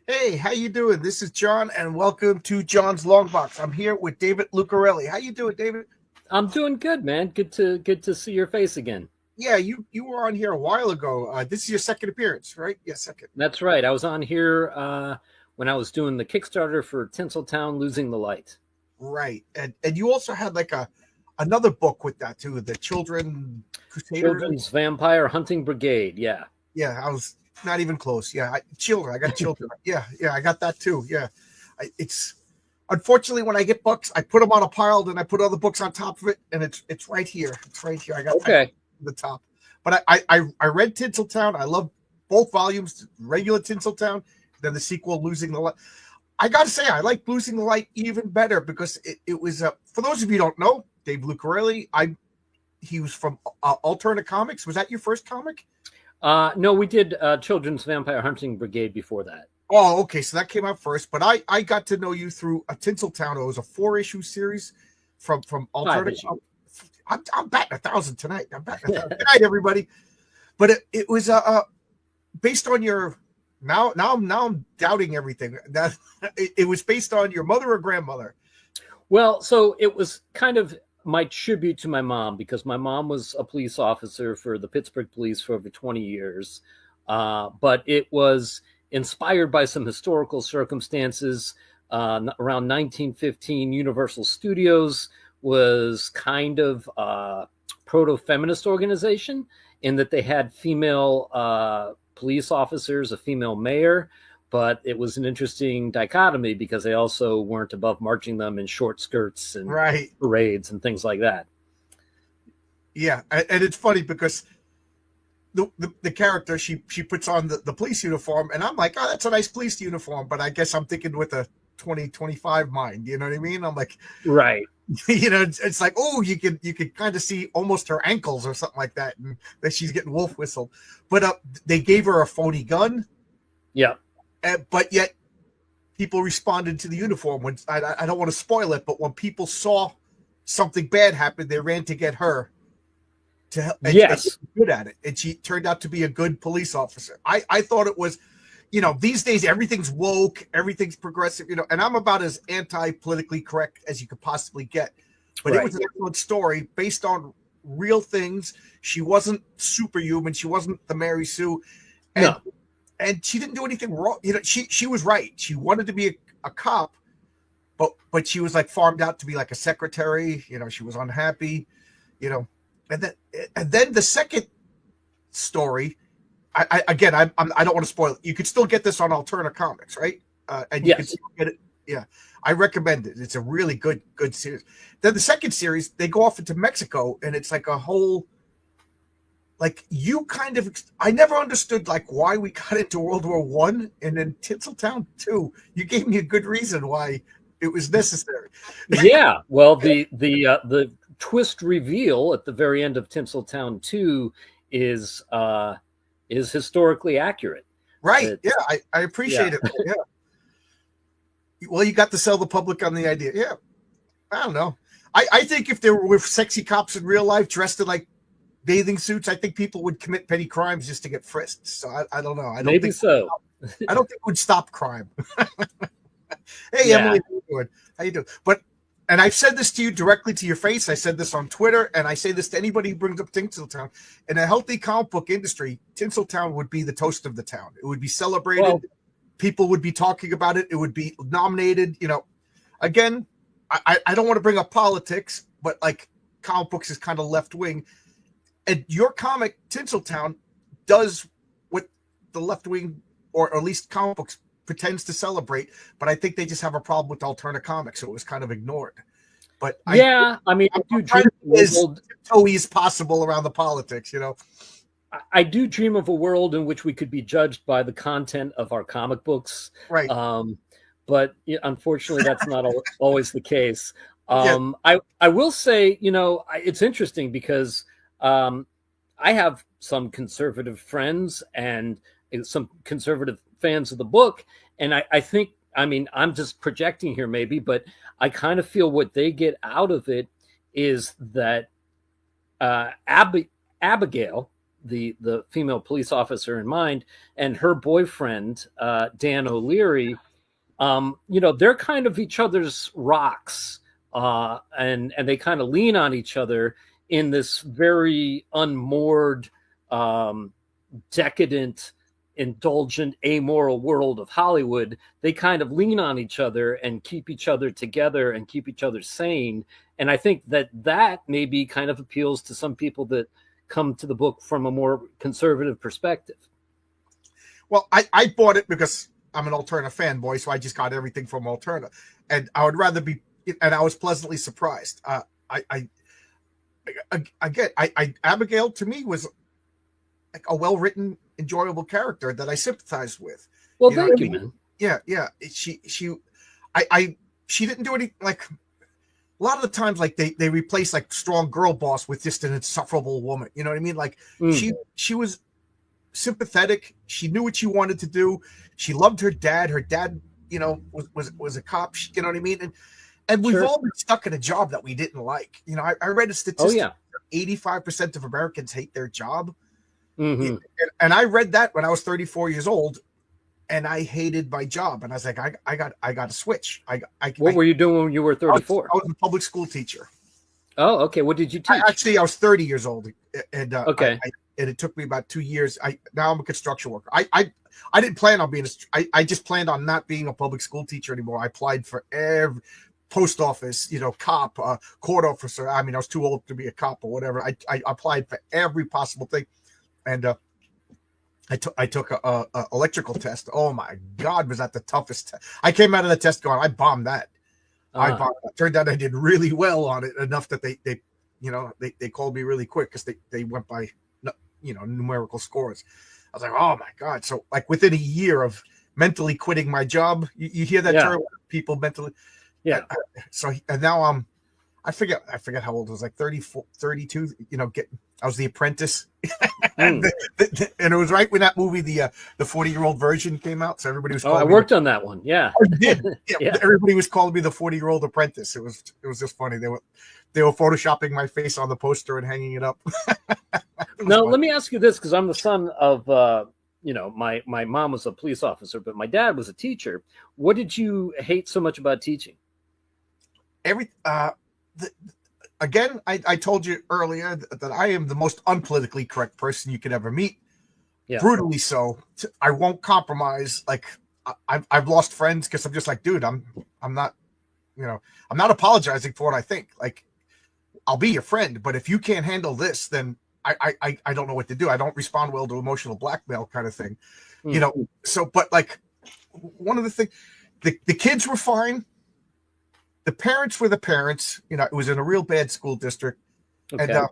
Hey, how you doing? This is John, and welcome to John's Longbox. I'm here with David Lucarelli. How you doing, David? I'm doing good, man. Good to see your face again. Yeah, you were on here a while ago. This is your second appearance, right? Yeah, second. That's right. I was on here when I was doing the Kickstarter for Tinseltown Losing the Light. Right, and you also had like another book with that too, the Children Crusaders. Children's Vampire Hunting Brigade. Yeah. Yeah, I was not even close. Yeah, children. I got children. Yeah, I got that too. Yeah, it's unfortunately when I get books, I put them on a pile, then I put other books on top of it, and it's right here. It's right here. I got Okay. the top. But I read Tinseltown. I love both volumes, regular Tinseltown, then the sequel, Losing the Light. I got to say, I like Losing the Light even better because it was for those of you who don't know, Dave Lucarelli. He was from Alternate Comics. Was that your first comic? No, we did Children's Vampire Hunting Brigade before that. Oh, okay. So that came out first, but I got to know you through a Tinseltown. It was a 4-issue series from Five Alternate. issue. I'm batting 1,000 tonight. I'm batting 1,000. Good night, everybody. But it was based on your now I'm doubting everything. That it was based on your mother or grandmother. Well, so it was kind of my tribute to my mom because my mom was a police officer for the Pittsburgh Police for over 20 years. But it was inspired by some historical circumstances. Around 1915, Universal Studios was kind of a proto-feminist organization in that they had female police officers, a female mayor, but it was an interesting dichotomy because they also weren't above marching them in short skirts and Right. parades and things like that. Yeah, and it's funny because the character she puts on the police uniform, and I'm like, oh, that's a nice police uniform, but I guess I'm thinking with a 2025 mind. You know what I mean? I'm like, Right. it's like, oh, you could kind of see almost her ankles or something like that, and that she's getting wolf whistled. But they gave her a phony gun, Yeah. but yet people responded to the uniform. When I don't want to spoil it, but when people saw something bad happen, they ran to get her to help. And Yes. good at it, and she turned out to be a good police officer. I thought it was, these days everything's woke, everything's progressive, and I'm about as anti-politically correct as you could possibly get. But it Right. was an excellent story based on real things. She wasn't superhuman. She wasn't the Mary Sue, and No. and she didn't do anything wrong. She was right. She wanted to be a cop, but she was like farmed out to be like a secretary. She was unhappy. You know, and then the second story. I don't want to spoil it. You could still get this on Alterna Comics, right? And you can Yes. still get it. Yeah, I recommend it. It's a really good series. Then the second series, they go off into Mexico, and it's like a whole, like you kind of. I never understood like why we got into World War I and then Tinseltown 2. You gave me a good reason why it was necessary. Yeah. Well, the twist reveal at the very end of Tinseltown 2 is historically accurate. Right? It's, Yeah, I yeah. appreciate it. Yeah. Well, you got to sell the public on the idea. Yeah. I don't know. I think if there were sexy cops in real life dressed in like bathing suits, I think people would commit petty crimes just to get frisked. So I don't know. Maybe so. I don't think it would stop crime. Hey Yeah. Emily, how you doing? How you doing? And I've said this to you directly to your face. I said this on Twitter, and I say this to anybody who brings up Tinseltown. In a healthy comic book industry, Tinseltown would be the toast of the town. It would be celebrated. Well, People would be talking about it. It would be nominated. Again, I don't want to bring up politics, but like comic books is kind of left wing. And your comic, Tinseltown, does what the left wing, or at least comic books, pretends to celebrate. But I think they just have a problem with alternate comics, so it was kind of ignored. But yeah. I mean, I do I'm trying dream to be of a as world. tiptoey as possible around the politics. I do dream of a world in which we could be judged by the content of our comic books. Right? But unfortunately, that's not always the case. Yeah. I will say, it's interesting because I have some conservative friends and some conservative fans of the book. And I think, I mean, I'm just projecting here maybe, but I kind of feel what they get out of it is that Abigail, the female police officer in mind, and her boyfriend, Dan O'Leary. They're kind of each other's rocks, and they kind of lean on each other in this very unmoored, decadent, indulgent, amoral world of Hollywood. They kind of lean on each other and keep each other together and keep each other sane. And I think that maybe kind of appeals to some people that come to the book from a more conservative perspective. Well, I bought it because I'm an Alterna fanboy, so I just got everything from Alterna, and I would rather be. And I was pleasantly surprised. Abigail to me was like a well-written, enjoyable character that I sympathized with. Well, thank you, man. Yeah. She didn't do any, like, a lot of the times, like they replace like strong girl boss with just an insufferable woman. You know what I mean? Like she was sympathetic. She knew what she wanted to do. She loved her dad. Her dad, was a cop. You know what I mean? And we've all been stuck in a job that we didn't like. I read a statistic. 85% of Americans hate their job. Mm-hmm. And I read that when I was 34 years old, and I hated my job. And I was like, I got to switch. What were you doing when you were 34? I was a public school teacher. Oh, okay. What did you teach? I was 30 years old, and okay. And it took me about 2 years. Now I'm a construction worker. I didn't plan on being I just planned on not being a public school teacher anymore. I applied for every post office, cop, court officer. I mean, I was too old to be a cop or whatever. I applied for every possible thing, and I took a electrical test. Oh my God, was that the toughest test? I came out of the test going, I bombed that. Turned out I did really well on it, enough that they called me really quick because they went by numerical scores. I was like, oh my God. So like within a year of mentally quitting my job, you hear that term, people mentally. Yeah. And now I forget how old I was, like 34, 32, I was the apprentice. And it was right when that movie, the 40-year-old version came out. So everybody was calling I worked on that one. Yeah. Oh, you did. Yeah. Everybody was calling me the 40-year-old apprentice. It was just funny. They were photoshopping my face on the poster and hanging it up. Now, let me ask you this, because I'm the son of, my mom was a police officer, but my dad was a teacher. What did you hate so much about teaching? Again, I told you earlier that I am the most unpolitically correct person you could ever meet. Yeah. Brutally so. I won't compromise. Like I've lost friends because I'm just like, dude, I'm not apologizing for what I think. Like, I'll be your friend, but if you can't handle this, then I don't know what to do. I don't respond well to emotional blackmail kind of thing. Mm-hmm. So, but like one of the things, the kids were fine. The parents were the parents. It was in a real bad school district. Okay. And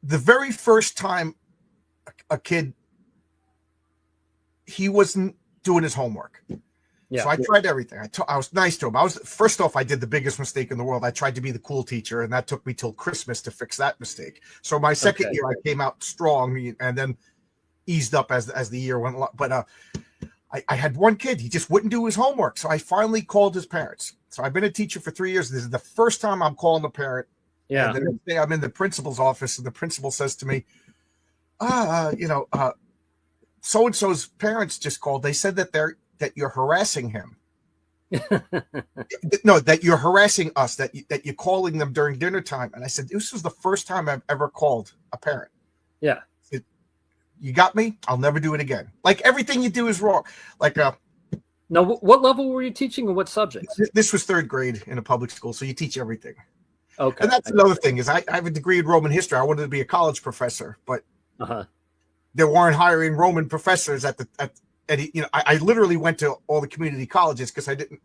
the very first time a kid, he wasn't doing his homework. Yeah. So I tried everything. I was nice to him. First off, I did the biggest mistake in the world. I tried to be the cool teacher, and that took me till Christmas to fix that mistake. So my second year, I came out strong and then eased up as the year went along. But I had one kid, he just wouldn't do his homework. So I finally called his parents. So I've been a teacher for 3 years. This is the first time I'm calling a parent. Yeah. And the next day I'm in the principal's office, and the principal says to me, so-and-so's parents just called. They said that you're harassing him. No, that you're harassing us, that you're calling them during dinner time. And I said, this was the first time I've ever called a parent. Yeah. You got me? I'll never do it again. Like, everything you do is wrong. Like, now, what level were you teaching and what subjects? This was third grade in a public school, so you teach everything. Okay. And that's another thing is I have a degree in Roman history. I wanted to be a college professor, but they weren't hiring Roman professors I literally went to all the community colleges because I didn't,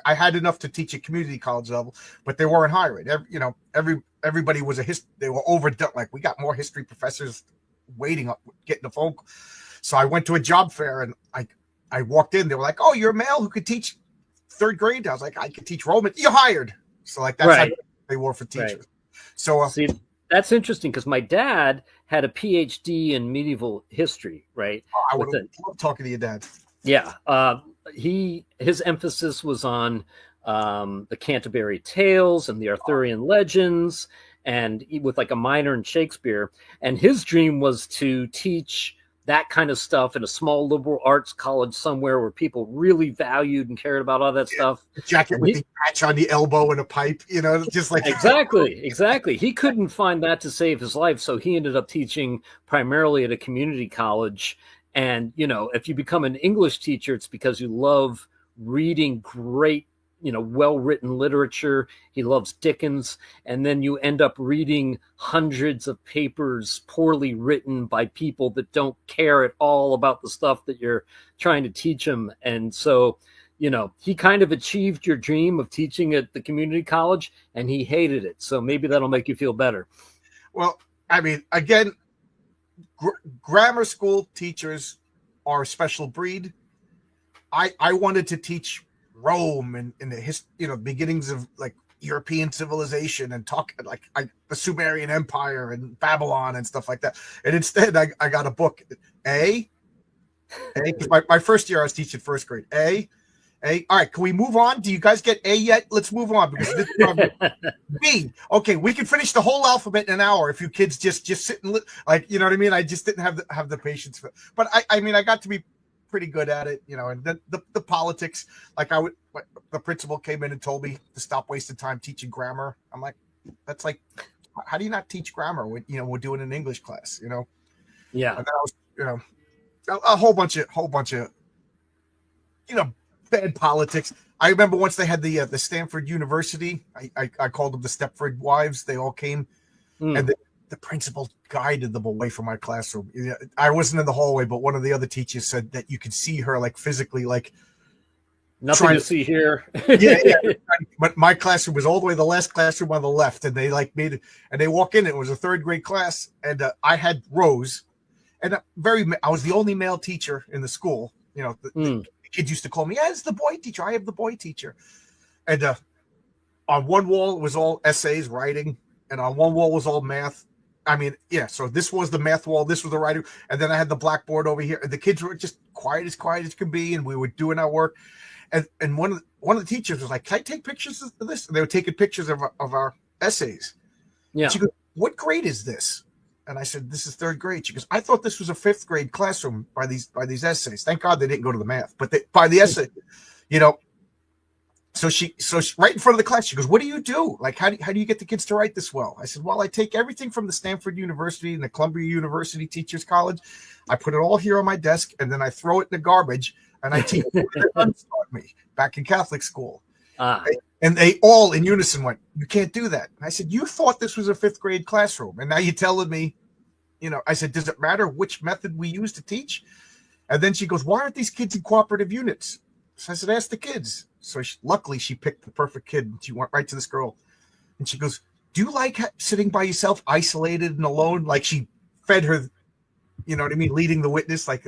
I had enough to teach at community college level, but they weren't hiring. Everybody was they were overdone. Like, we got more history professors waiting up, getting a phone call. So I went to a job fair and I walked in. They were like, "Oh, you're a male who could teach third grade?" I was like, "I could teach Roman." You're hired. So like that's how they were for teachers. Right. So see, that's interesting because my dad had a PhD in medieval history. Right. Oh, I would love talking to your dad. Yeah. His emphasis was on the Canterbury Tales and the Arthurian legends. and with like a minor in Shakespeare. And his dream was to teach that kind of stuff in a small liberal arts college somewhere where people really valued and cared about all that stuff. Jacket with the patch on the elbow and a pipe, just like exactly. He couldn't find that to save his life, so he ended up teaching primarily at a community college. And if you become an English teacher, it's because you love reading great, well-written literature. He loves Dickens. And then you end up reading hundreds of papers poorly written by people that don't care at all about the stuff that you're trying to teach them. And so, he kind of achieved your dream of teaching at the community college, and he hated it. So maybe that'll make you feel better. Well, I mean, again, grammar school teachers are a special breed. I wanted to teach Rome and the beginnings of like European civilization and talk like the Sumerian Empire and Babylon and stuff like that. And instead, I got a book. My first year I was teaching first grade. A. All right, can we move on? Do you guys get A yet? Let's move on because this is B. Okay, we can finish the whole alphabet in an hour if you kids just sit and like, you know what I mean? I just didn't have the patience for it. But I mean, I got to be pretty good at it, and then the politics, like the principal came in and told me to stop wasting time teaching grammar. I'm like, that's like, how do you not teach grammar when we're doing an English class, Yeah. And then I was, a whole bunch of bad politics. I remember once they had the Stanford University. I called them the Stepford Wives. They all came, and the principal guided them away from my classroom. I wasn't in the hallway, but one of the other teachers said that you could see her like physically, like nothing to see here. yeah. But my classroom was all the way the last classroom on the left, and they like made it. And they walk in. It was a third grade class, and I had rows, and I was the only male teacher in the school. The kids used to call me, "It's the boy teacher. I have the boy teacher." And on one wall it was all essays, writing, and on one wall was all math. I mean, yeah. So this was the math wall. This was the writing, and then I had the blackboard over here. And the kids were just quiet as can be, and we were doing our work. And one of the teachers was like, "Can I take pictures of this?" And they were taking pictures of our essays. Yeah. She goes, "What grade is this?" And I said, "This is third grade." She goes, "I thought this was a fifth grade classroom by these essays." Thank God they didn't go to the math, but by the essay, So she right in front of the class, she goes, "What do you do? Like, how do you get the kids to write this well?" I said, "Well, I take everything from the Stanford University and the Columbia University Teachers College. I put it all here on my desk, and then I throw it in the garbage, and I teach what the nuns taught me back in Catholic school." And they all in unison went, "You can't do that." And I said, "You thought this was a fifth grade classroom, and now you're telling me," I said, "Does it matter which method we use to teach?" And then she goes, "Why aren't these kids in cooperative units?" So I said, "Ask the kids." So luckily she picked the perfect kid, and she went right to this girl, and she goes, "Do you like sitting by yourself, isolated and alone?" Like she fed her, you know what I mean, leading the witness, like.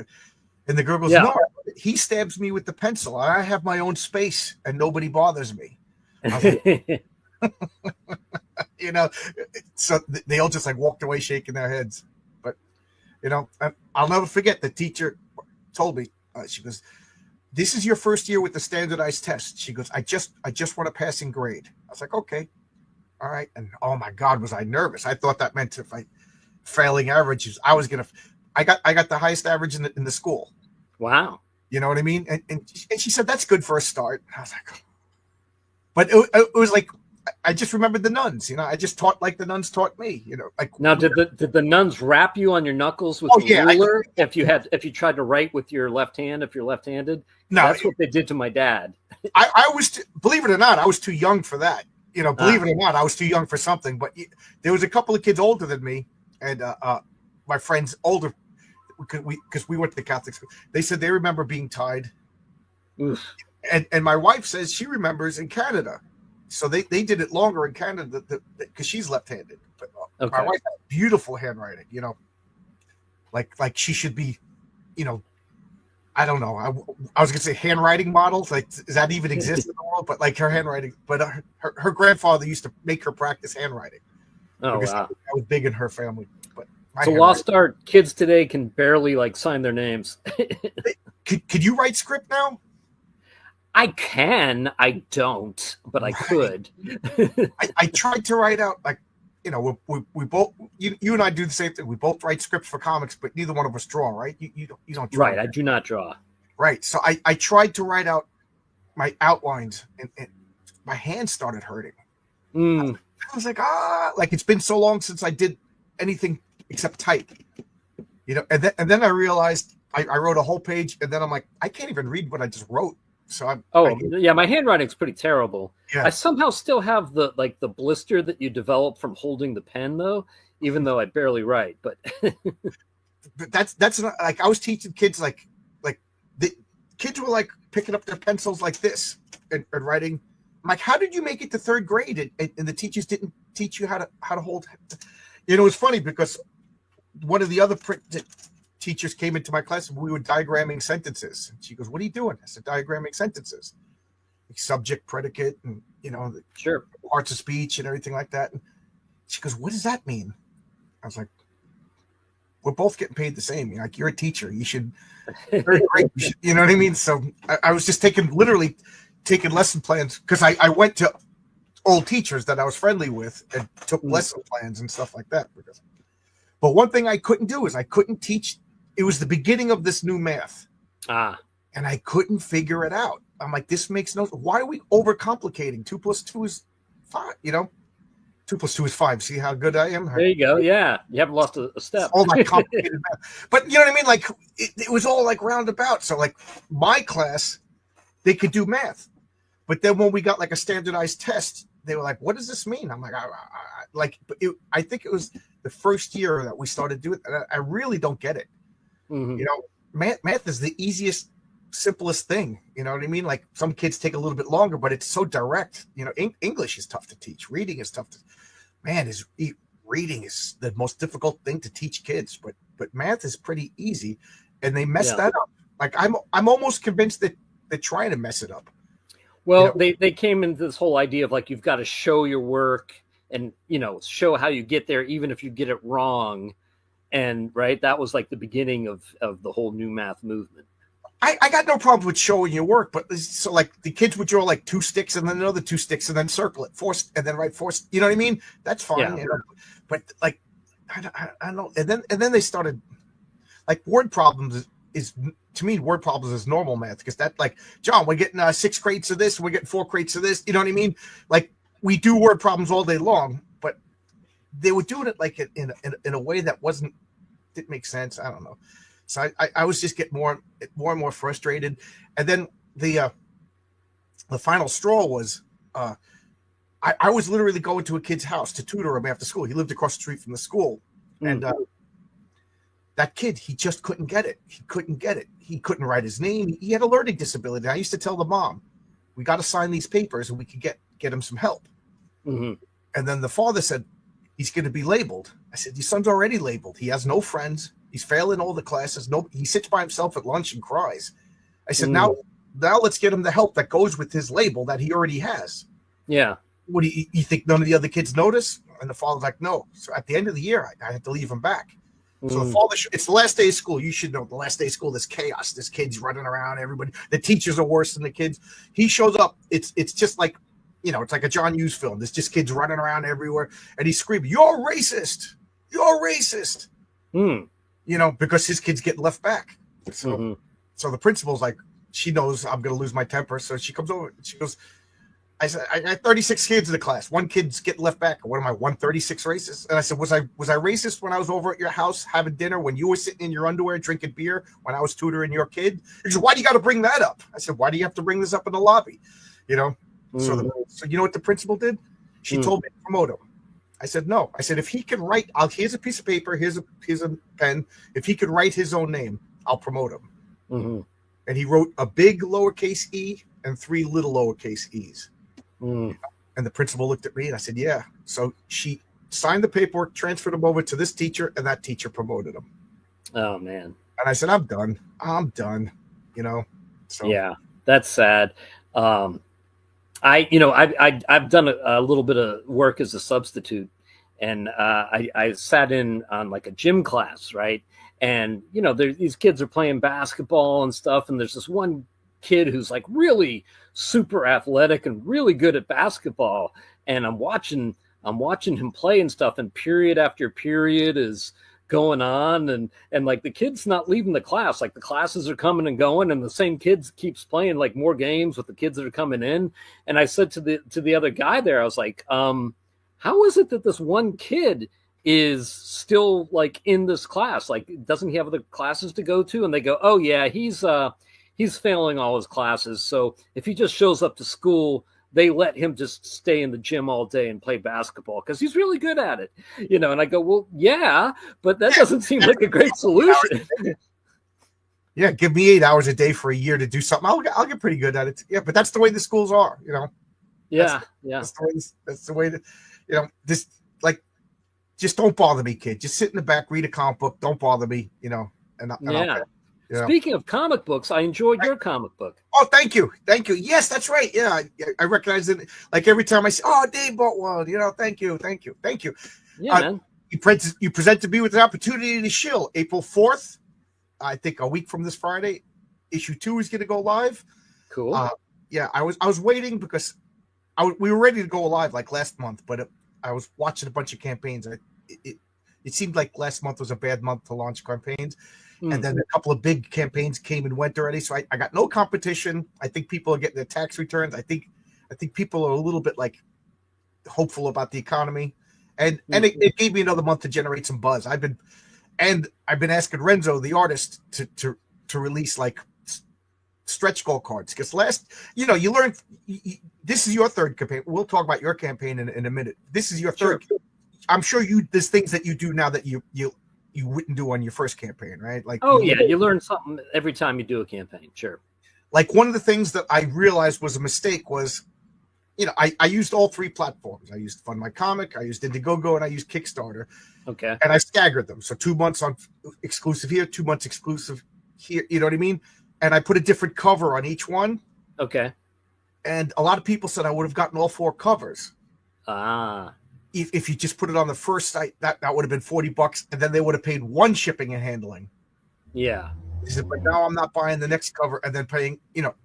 And the girl goes, "No, he stabs me with the pencil. I have my own space, and nobody bothers me." Like, so they all just like walked away shaking their heads. But I'll never forget the teacher told me, she goes, "This is your first year with the standardized test." She goes, I just want a passing grade." I was like, "Okay, all right." And oh my God, was I nervous. I thought that meant if I failing averages, I got the highest average in the school. Wow. You know what I mean? And she said, "That's good for a start." I was like, but it was like, I just remembered the nuns, I just taught like the nuns taught me, like. Now, did the nuns rap you on your knuckles with the ruler if you tried to write with your left hand, if you're left-handed? No, that's what they did to my dad. I was, believe it or not, I was too young for that. Believe it or not, I was too young for something. But there was a couple of kids older than me, and my friends older, because we went to the Catholic school. They said they remember being tied. Oof. And my wife says she remembers in Canada. So they did it longer in Canada because she's left-handed. But my wife had beautiful handwriting, like she should be, I don't know. I was gonna say handwriting models. Like, does that even exist in the world? But like her handwriting. But her grandfather used to make her practice handwriting. Oh, wow. That was big in her family. But it's a lost art. Kids today can barely like sign their names. Could you write script now? I can. I don't, but I could. I tried to write out like you know, we both, you and I do the same thing. We both write scripts for comics, but neither one of us draw, right? You don't draw. Right. I do not draw. Right. So I tried to write out my outlines, and my hands started hurting. Mm. I was like, like it's been so long since I did anything except type, you know. And then I realized I wrote a whole page, and then I'm like, I can't even read what I just wrote. So yeah, my handwriting's pretty terrible. Yeah. I somehow still have the blister that you develop from holding the pen, though, even though I barely write. But that's not, like, I was teaching kids like the kids were like picking up their pencils like this and writing. I'm like, how did you make it to third grade? And the teachers didn't teach you how to hold. You know, it's funny because one of the other teachers came into my class and we were diagramming sentences. And she goes, "What are you doing?" I said, "Diagramming sentences, like subject, predicate, and you know, sure, parts of speech and everything like that." And she goes, "What does that mean?" I was like, "We're both getting paid the same. Like, you're a teacher. You should, you know what I mean?" So I was just literally taking lesson plans, because I went to old teachers that I was friendly with and took lesson plans and stuff like that. But one thing I couldn't do is I couldn't teach. It was the beginning of this new math. And I couldn't figure it out. I'm like, this makes no, why are we overcomplicating? 2 + 2 is 5, you know? 2 + 2 is 5. See how good I am? There you go. Yeah. You haven't lost a step. All that complicated math. But you know what I mean? Like, it was all like roundabout. So like my class, they could do math. But then when we got like a standardized test, they were like, "What does this mean?" I'm like, I think it was the first year that we started doing it. I really don't get it. Mm-hmm. You know, math is the easiest, simplest thing. You know what I mean? Like, some kids take a little bit longer, but it's so direct. You know, English is tough to teach. Reading is tough to. Reading is the most difficult thing to teach kids. But math is pretty easy, and they messed that up. Like, I'm almost convinced that they're trying to mess it up. Well, you know, they came into this whole idea of like, you've got to show your work and, you know, show how you get there, even if you get it wrong. And right, that was like the beginning of the whole new math movement. I got no problem with showing your work, but so like the kids would draw like 2 sticks and then another 2 sticks and then circle it, and then write 4. You know what I mean? That's fine. Yeah. You know? But like, I don't know. And then they started like word problems is to me, word problems is normal math, because that, like, John, we're getting 6 crates of this, we're getting 4 crates of this. You know what I mean? Like, we do word problems all day long, but they were doing it like in a way that didn't make sense. I don't know. So I was just getting more and more frustrated. And then the final straw was I was literally going to a kid's house to tutor him after school. He lived across the street from the school, and that kid, he just couldn't get it. He couldn't get it. He couldn't write his name. He had a learning disability. I used to tell the mom, "We got to sign these papers and we could get him some help." Mm-hmm. And then the father said, "He's going to be labeled." I said, "Your son's already labeled. He has no friends. He's failing all the classes. No, he sits by himself at lunch and cries." I said, now let's get him the help that goes with his label that he already has." Yeah. What do you think? None of the other kids notice? And the father's like, "No." So at the end of the year, I had to leave him back. So the father, it's the last day of school. You should know, the last day of school, there's chaos. There's kids running around. Everybody, the teachers are worse than the kids. He shows up. It's just like, you know, it's like a John Hughes film. There's just kids running around everywhere, and he's screaming, "You're racist! You're racist!" You know, because his kids get left back. So, so the principal's like, she knows I'm going to lose my temper, so she comes over. She goes, I said, "I got 36 kids in the class. One kid's getting left back. What am I, 136 racist?" And I said, was I racist when I was over at your house having dinner, when you were sitting in your underwear drinking beer, when I was tutoring your kid? He said, "Why do you got to bring that up?" I said, "Why do you have to bring this up in the lobby?" You know? So you know what the principal did? She told me to promote him. I said, "No." I said, "If he can write, here's a piece of paper, here's a pen. If he could write his own name, I'll promote him." And he wrote a big lowercase e and 3 little lowercase e's. And the principal looked at me and I said, "Yeah." So she signed the paperwork, transferred him over to this teacher, and that teacher promoted him. Oh man. And I said, I'm done. You know. So yeah, that's sad. I've done a little bit of work as a substitute, and I sat in on like a gym class, right? And you know, these kids are playing basketball and stuff, and there's this one kid who's like really super athletic and really good at basketball, and I'm watching I'm watching him play and stuff, and period after period is going on, and like the kid's not leaving the class. Like the classes are coming and going, and the same kids keeps playing like more games with the kids that are coming in. And I said to the other guy there, I was like, how is it that this one kid is still like in this class? Like, doesn't he have other classes to go to? And they go, oh yeah, he's failing all his classes. So if he just shows up to school, they let him just stay in the gym all day and play basketball because he's really good at it, And I go, well, yeah, but that doesn't seem like a great solution. Yeah, give me 8 hours a day for a year to do something. I'll get pretty good at it. Yeah, but that's the way the schools are, Yeah, That's the way that, this, like, just don't bother me, kid. Just sit in the back, read a comic book. Don't bother me, and yeah. Yeah. Speaking of comic books, I enjoyed your comic book. Oh, thank you. Yes, that's right. Yeah, I recognize it. Like every time I say, "Oh, Dave bought one," thank you. Yeah, man. You presented me with an opportunity to shill April 4th. I think a week from this Friday, issue 2 is going to go live. Cool. Yeah, I was waiting because we were ready to go live like last month, but I was watching a bunch of campaigns. It seemed like last month was a bad month to launch campaigns. And then a couple of big campaigns came and went already. So I got no competition. I think people are getting their tax returns. I think people are a little bit like hopeful about the economy. And it gave me another month to generate some buzz. I've been asking Renzo, the artist, to release like stretch goal cards. Because you learn this is your third campaign. We'll talk about your campaign in a minute. This is your third. Sure. I'm sure there's things that you do now that you wouldn't do on your first campaign, right? Like, you learn something every time you do a campaign. Sure. Like one of the things that I realized was a mistake was, I used all 3 platforms. I used Fund My Comic, I used Indiegogo, and I used Kickstarter. Okay. And I staggered them. So 2 months on exclusive here, 2 months exclusive here. You know what I mean? And I put a different cover on each one. Okay. And a lot of people said I would have gotten all 4 covers. If you just put it on the first site, that would have been $40, and then they would have paid 1 shipping and handling. Yeah. He said, but now I'm not buying the next cover and then paying.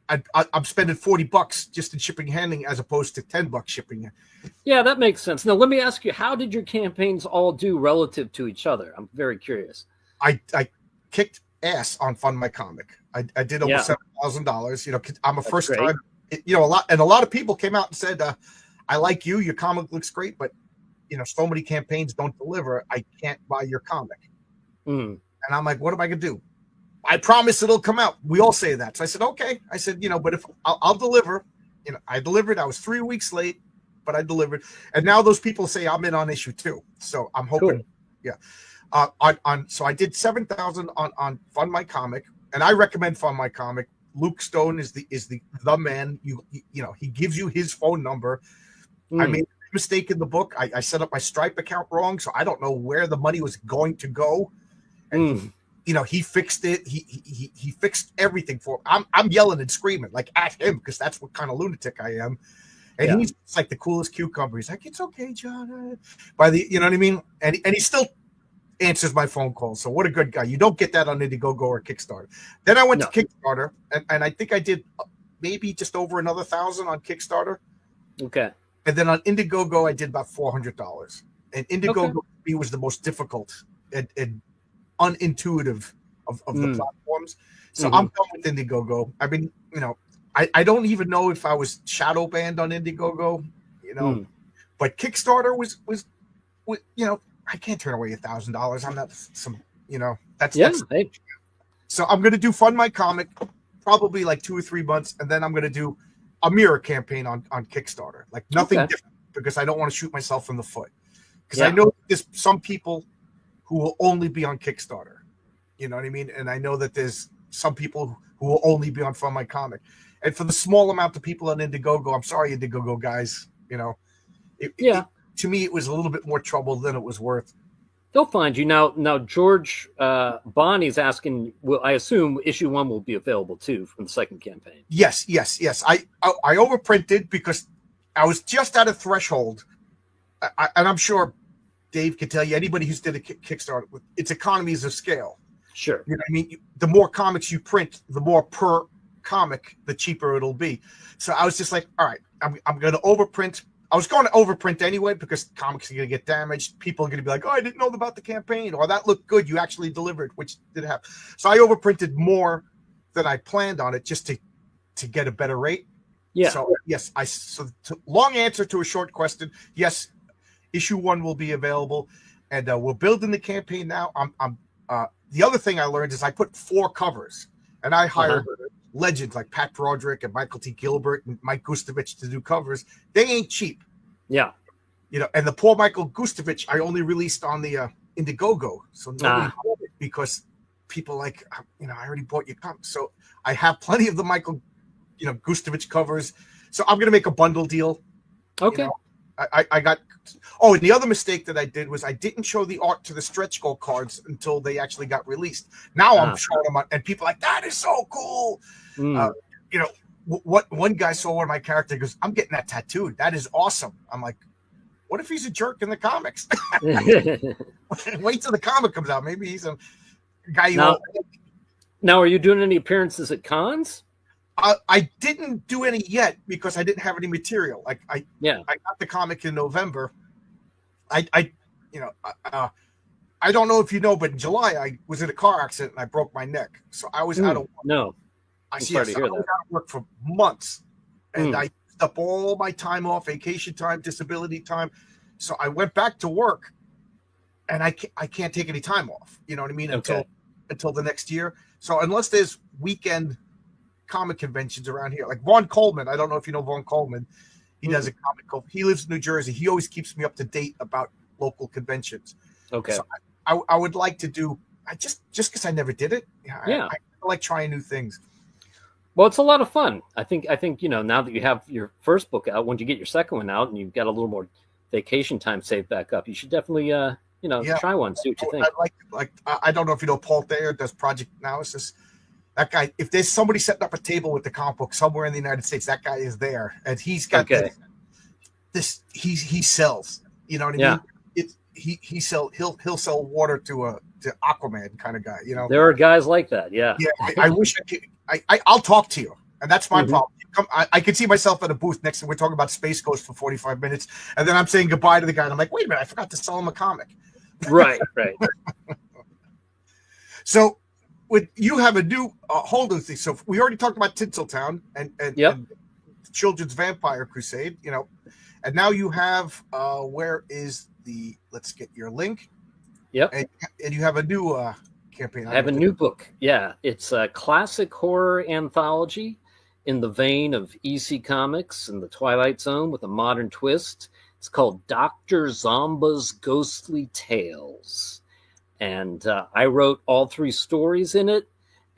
I'm spending $40 just in shipping and handling as opposed to $10 shipping. Yeah, that makes sense. Now let me ask you, how did your campaigns all do relative to each other? I'm very curious. I kicked ass on Fund My Comic. I did almost $7,000. I'm a first time. A lot of people came out and said, I like you. Your comic looks great, but so many campaigns don't deliver. I can't buy your comic. And I'm like, what am I going to do? I promise it'll come out. We all say that. So I said, okay. I said, but if I'll deliver, I delivered. I was 3 weeks late, but I delivered. And now those people say I'm in on issue 2. So I'm hoping. Cool. Yeah. So I did 7,000 on Fund My Comic, and I recommend Fund My Comic. Luke Stone is the man. He gives you his phone number. I made a mistake in the book. I set up my Stripe account wrong, so I don't know where the money was going to go. And he fixed it. He fixed everything for. I'm yelling and screaming like at him because that's what kind of lunatic I am. And he's like the coolest cucumber. He's like, it's okay, John. You know what I mean? And he still answers my phone calls. So what a good guy. You don't get that on Indiegogo or Kickstarter. Then I went to Kickstarter, and I think I did maybe just over another 1,000 on Kickstarter. Okay. And then on Indiegogo, I did about $400. And Indiegogo for me was the most difficult and unintuitive of the platforms. So I'm done with Indiegogo. I mean, I don't even know if I was shadow banned on Indiegogo, but Kickstarter was I can't turn away $1,000. I'm not that's so I'm going to do Fund My Comic probably like 2 or 3 months. And then I'm going to do a mirror campaign on Kickstarter, like nothing different, because I don't want to shoot myself in the foot. Because I know there's some people who will only be on Kickstarter. You know what I mean? And I know that there's some people who will only be on Fund My Comic. And for the small amount of people on Indiegogo, I'm sorry, Indiegogo guys, to me, it was a little bit more trouble than it was worth. They'll find you. Now George Bonnie's asking, well, I assume issue 1 will be available too from the second campaign. Yes. I overprinted because I was just at a threshold. And I'm sure Dave can tell you, anybody who's did a Kickstarter, it's economies of scale. Sure. You know what I mean? The more comics you print, the more per comic, the cheaper it'll be. So I was just like, all right, I'm going to overprint. I was going to overprint anyway because comics are going to get damaged. People are going to be like, "Oh, I didn't know about the campaign," or "That looked good. You actually delivered," which did happen. So I overprinted more than I planned on it just to get a better rate. Yeah. So yes, long answer to a short question. Yes, issue 1 will be available, and we're building the campaign now. The other thing I learned is I put 4 covers, and I hired legends like Pat Broderick and Michael T. Gilbert and Mike Gustovich to do covers. They ain't cheap. Yeah. And the poor Michael Gustovich I only released on the Indiegogo, so nobody bought it because people like, I already bought your comics. So I have plenty of the Michael, Gustovich covers. So I'm gonna make a bundle deal. Okay. I got. Oh, and the other mistake that I did was I didn't show the art to the stretch goal cards until they actually got released. Now I'm showing them, and people are like, that is so cool. What one guy saw one of my characters, goes, I'm getting that tattooed. That is awesome. I'm like, what if he's a jerk in the comics? Wait till the comic comes out. Maybe he's a guy you won't like. Now, are you doing any appearances at cons? I didn't do any yet because I didn't have any material. I got the comic in November. I don't know if you know, but in July I was in a car accident and I broke my neck, so I was out of work. No, I was out of work for months, and I used up all my time off, vacation time, disability time. So I went back to work, and I can't take any time off. You know what I mean? Until the next year. So unless there's weekend comic conventions around here, like Vaughn Coleman. I don't know if you know Vaughn Coleman. He does a comic. He lives in New Jersey. He always keeps me up to date about local conventions. Okay. So I would like to do. I just because I never did it. I like trying new things. Well, it's a lot of fun. I think now that you have your first book out, once you get your second one out and you've got a little more vacation time saved back up, you should definitely try one. See what you think. I don't know if you know Paul Thayer does project analysis. That guy, if there's somebody setting up a table with the comic book somewhere in the United States, that guy is there, and he's got this. He sells. You know what I mean? He'll sell water to Aquaman kind of guy. There are guys like that. Yeah. I wish I could. I'll talk to you, and that's my problem. I could see myself at a booth next to. We're talking about Space Ghost for 45 minutes, and then I'm saying goodbye to the guy, and I'm like, wait a minute, I forgot to sell him a comic. Right. So. You have a new hold on thing. So we already talked about Tinseltown and Children's Vampire Crusade, and now you have where is the? Let's get your link. Yep. And you have a new campaign. I have a new book. Yeah, it's a classic horror anthology in the vein of EC Comics and the Twilight Zone with a modern twist. It's called Dr. Zomba's Ghostly Tales. And I wrote all 3 stories in it.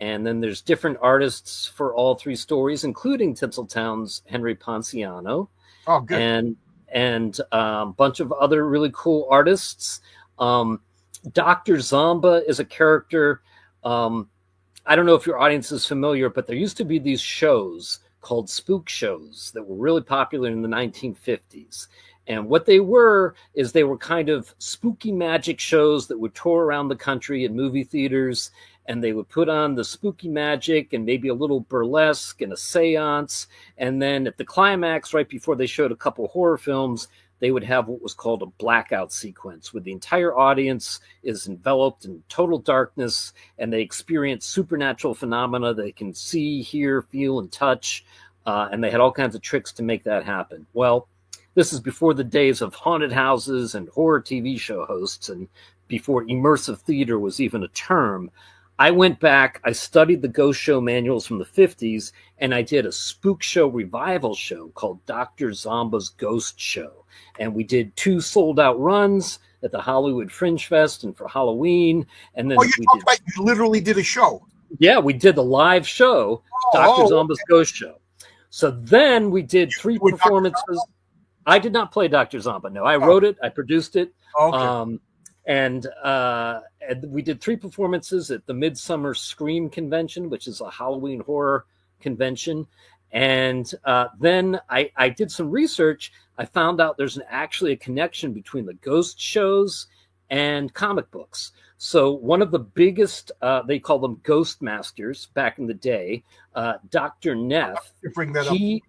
And then there's different artists for all 3 stories, including Tinseltown's Henry Ponciano. Oh, good. And a bunch of other really cool artists. Dr. Zomba is a character. I don't know if your audience is familiar, but there used to be these shows called spook shows that were really popular in the 1950s. And what they were is they were kind of spooky magic shows that would tour around the country in movie theaters, and they would put on the spooky magic and maybe a little burlesque and a seance. And then at the climax, right before they showed a couple horror films, they would have what was called a blackout sequence where the entire audience is enveloped in total darkness and they experience supernatural phenomena they can see, hear, feel, and touch. And they had all kinds of tricks to make that happen. Well, this is before the days of haunted houses and horror TV show hosts and before immersive theater was even a term. I went back, I studied the ghost show manuals from the 50s, and I did a spook show revival show called Dr. Zomba's Ghost Show. And we did 2 sold-out runs at the Hollywood Fringe Fest and for Halloween. And then you literally did a show. Yeah, we did the live show, Dr. Zomba's Ghost Show. So then we did 3 performances. I did not play Dr. Zomba. No, I wrote it. I produced it. Okay. And we did 3 performances at the Midsummer Scream Convention, which is a Halloween horror convention. And then I did some research. I found out there's actually a connection between the ghost shows and comic books. So one of the biggest, they call them ghost masters back in the day, Dr. Neff. Bring that up. He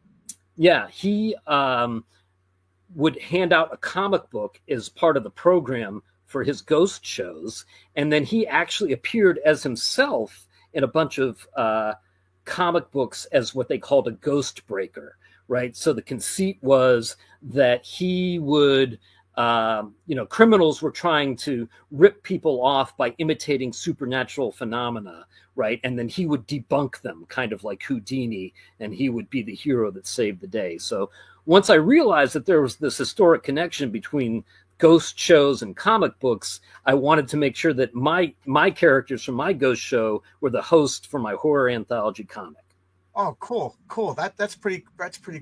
would hand out a comic book as part of the program for his ghost shows. And then he actually appeared as himself in a bunch of comic books as what they called a ghost breaker, right? So the conceit was that he would, criminals were trying to rip people off by imitating supernatural phenomena, right? And then he would debunk them, kind of like Houdini, and he would be the hero that saved the day. So once I realized that there was this historic connection between ghost shows and comic books, I wanted to make sure that my characters from my ghost show were the host for my horror anthology comic. Oh, cool. That's pretty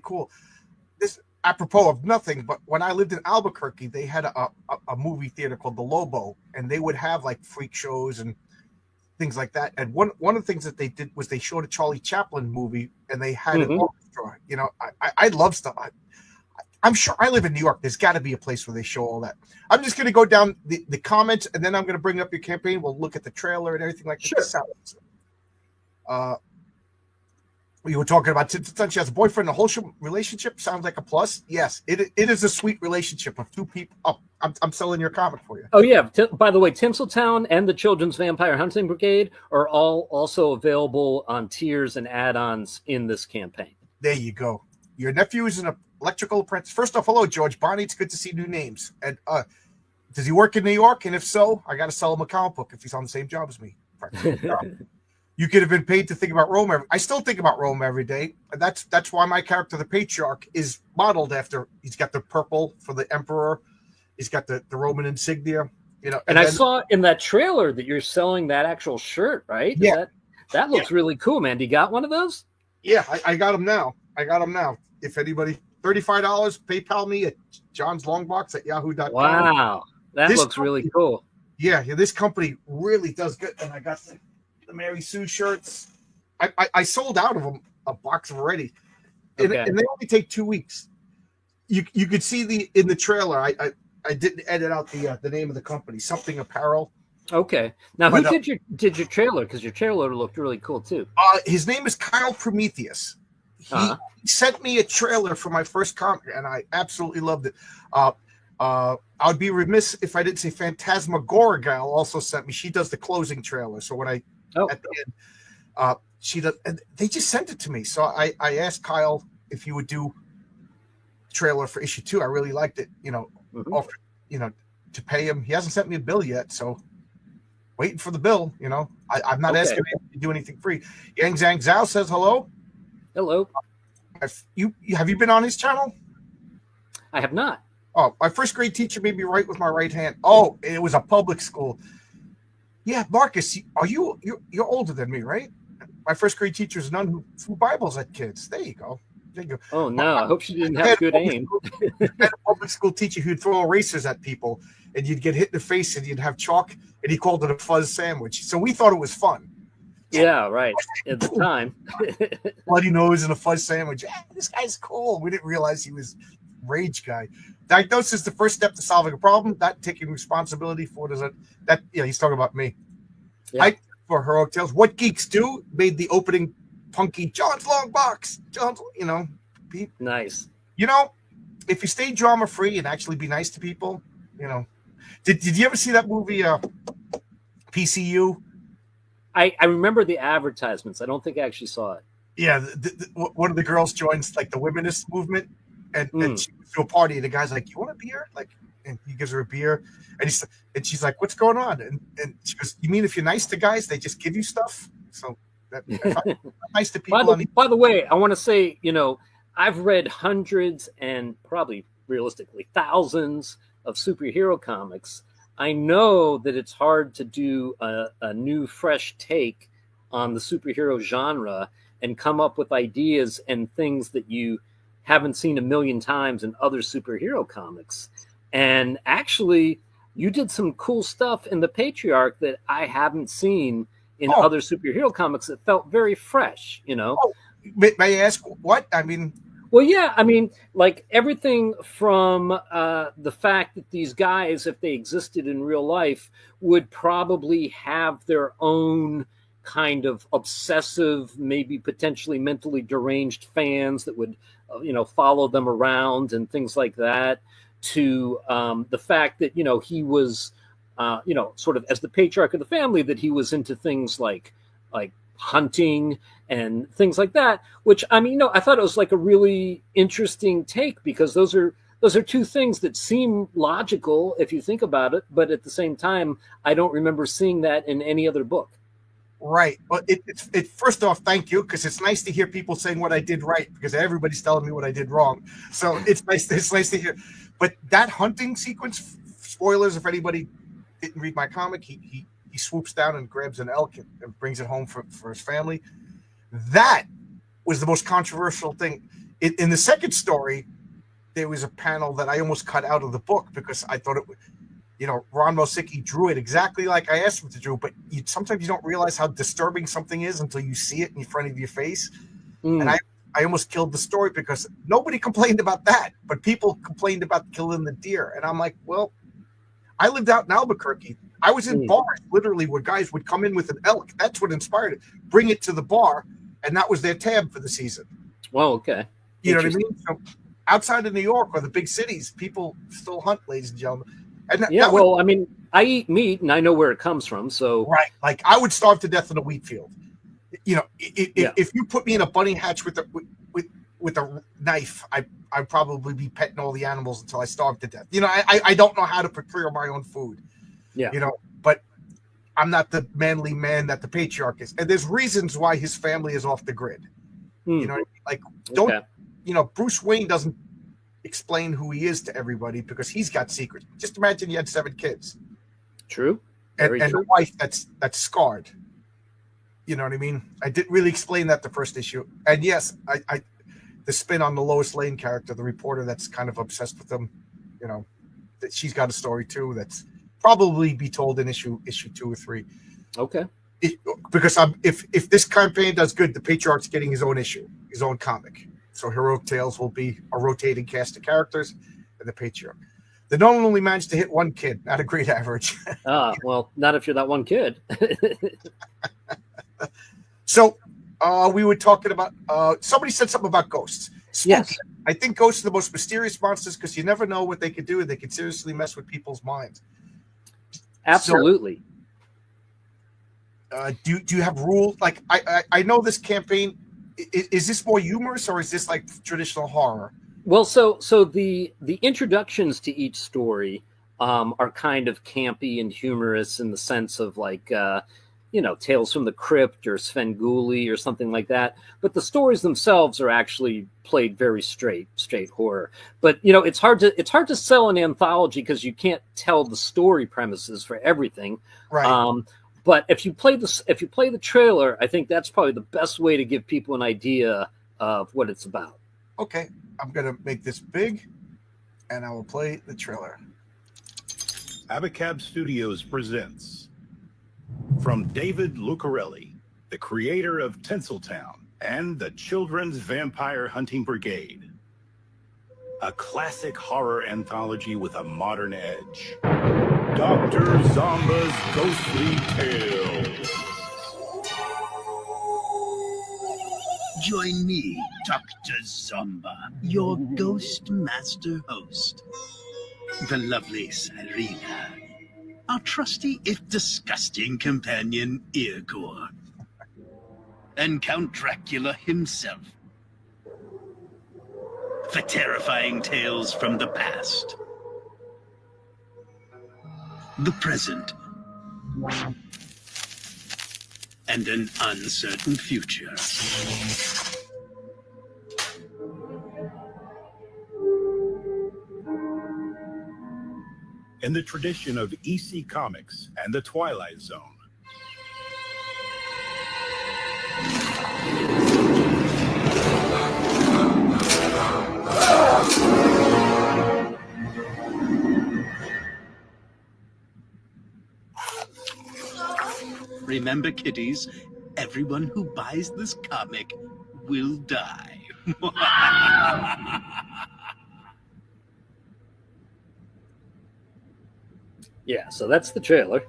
cool. This, apropos of nothing, but when I lived in Albuquerque, they had a movie theater called the Lobo, and they would have like freak shows and things like that. And one of the things that they did was they showed a Charlie Chaplin movie, and they had an orchestra. You know, I love stuff. I'm sure, I live in New York. There's got to be a place where they show all that. I'm just going to go down the comments, and then I'm going to bring up your campaign. We'll look at the trailer and everything like that. Sure. You were talking about she has a boyfriend, a wholesome relationship. Sounds like a plus. Yes, it is a sweet relationship of two people. Oh, I'm selling your comic for you. Oh yeah. By the way, Tinseltown and the Children's Vampire Hunting Brigade are all also available on tiers and add-ons in this campaign. There you go. Your nephew is an electrical apprentice. First off, hello, George Barney. It's good to see new names. And does he work in New York? And if so, I got to sell him a comic book if he's on the same job as me. You could have been paid to think about Rome. I still think about Rome every day. And that's why my character, the Patriarch, is modeled after. He's got the purple for the Emperor. He's got the Roman insignia. You know. And I saw in that trailer that you're selling that actual shirt, right? Yeah. That looks really cool, man. Do you got one of those? Yeah, I got them now. If anybody, $35, PayPal me at johnslongbox@yahoo.com. Wow. That looks really cool. Yeah, this company really does good. And I got the Mary Sue shirts. I sold out of them, a box already. And, and they only take 2 weeks. You could see in the trailer, I didn't edit out the name of the company, Something Apparel. Okay. Now, who did your trailer? Because your trailer looked really cool, too. His name is Kyle Prometheus. He sent me a trailer for my first comic, and I absolutely loved it. I would be remiss if I didn't say Phantasmagoria also sent me. She does the closing trailer. So when at the end, she does, and they just sent it to me. So I asked Kyle if he would do trailer for issue 2. I really liked it. Offered, to pay him. He hasn't sent me a bill yet, so waiting for the bill. I'm not asking him to do anything free. Yang Zhang Zhao says hello. Hello. Have you been on his channel? I have not. Oh, my first grade teacher made me write with my right hand. Oh, it was a public school. Yeah, Marcus, you're older than me, right? My first grade teacher is a nun who threw Bibles at kids. There you go. Oh no! I hope she didn't have good aim. I had a public school teacher who'd throw erasers at people, and you'd get hit in the face, and you'd have chalk, and he called it a fuzz sandwich. So we thought it was fun. Yeah, right. At the time, bloody nose and a fuzz sandwich. This guy's cool. We didn't realize he was rage guy. Diagnosis is the first step to solving a problem. That taking responsibility for he's talking about me. Yeah. For Heroic Tales. What Geeks Do made the opening punky John's Longbox. Nice. If you stay drama free and actually be nice to people, Did you ever see that movie PCU? I remember the advertisements. I don't think I actually saw it. Yeah, one of the girls joins like the womenist movement, and she goes to a party, and the guy's like, "You want a beer?" And he gives her a beer, and she's like, "What's going on?" And she goes, "You mean if you're nice to guys, they just give you stuff?" So if I'm nice to people. By the way, I want to say, I've read hundreds and probably realistically thousands of superhero comics. I know that it's hard to do a new, fresh take on the superhero genre and come up with ideas and things that you haven't seen a million times in other superhero comics. And actually, you did some cool stuff in the Patriarch that I haven't seen in other superhero comics that felt very fresh, May I ask what? I mean... Well, yeah, like everything from the fact that these guys, if they existed in real life, would probably have their own kind of obsessive, maybe potentially mentally deranged fans that would follow them around and things like that, to the fact that, he was, sort of as the patriarch of the family, that he was into things like hunting and things like that, which, I thought it was like a really interesting take, because those are two things that seem logical if you think about it, but at the same time, I don't remember seeing that in any other book. Right. Well, it first off, thank you, because it's nice to hear people saying what I did right, because everybody's telling me what I did wrong. So it's nice. It's nice to hear. But that hunting sequence, spoilers if anybody didn't read my comic, he swoops down and grabs an elk and brings it home for his family. That was the most controversial thing. In the second story, there was a panel that I almost cut out of the book because I thought it would. Ron Mosicki drew it exactly like I asked him to draw, but sometimes you don't realize how disturbing something is until you see it in front of your face. And I almost killed the story because nobody complained about that, but people complained about killing the deer. And I'm like, well, I lived out in Albuquerque. I was in bars literally where guys would come in with an elk. That's what inspired it. Bring it to the bar, and that was their tab for the season. Well, okay. You know what I mean? So outside of New York or the big cities, people still hunt, ladies and gentlemen. And I eat meat and I know where it comes from. So right, like I would starve to death in a wheat field. If you put me in a bunny hatch with a knife, I'd probably be petting all the animals until I starved to death. I don't know how to procure my own food. Yeah. But I'm not the manly man that the patriarch is, and there's reasons why his family is off the grid. Bruce Wayne doesn't explain who he is to everybody because he's got secrets. Just imagine he had 7 kids. True. And a wife that's scarred. You know what I mean? I didn't really explain that the first issue. And yes, I the spin on the Lois Lane character, the reporter that's kind of obsessed with him, that she's got a story too that's probably be told in issue 2 or 3. Okay. Because if this campaign does good, the patriarch's getting his own issue, his own comic. So Heroic Tales will be a rotating cast of characters and the patriarch. They don't only managed to hit 1 kid, not a great average. Well, not if you're that 1 kid. So we were talking about, somebody said something about ghosts. Spooky. Yes. I think ghosts are the most mysterious monsters because you never know what they could do, and they can seriously mess with people's minds. Absolutely. So, do you have rules? Like, I know this campaign, is this more humorous or is this like traditional horror? Well, so the introductions to each story are kind of campy and humorous in the sense of like, Tales from the Crypt or Svengoolie or something like that. But the stories themselves are actually played very straight horror. But it's hard to sell an anthology because you can't tell the story premises for everything. Right. But if you play the trailer, I think that's probably the best way to give people an idea of what it's about. Okay, I'm gonna make this big, and I will play the trailer. Abacab Studios presents, from David Lucarelli, the creator of Tinseltown and the Children's Vampire Hunting Brigade, a classic horror anthology with a modern edge. Dr. Zomba's Ghostly Tales. Join me, Dr. Zomba, your Ghost Master host. The lovely Cyrena, our trusty if disgusting companion Igor. And Count Dracula himself. For terrifying tales from the past, the present, and an uncertain future. In the tradition of EC Comics and the Twilight Zone, Remember, kiddies, everyone who buys this comic will die. Yeah, so that's the trailer.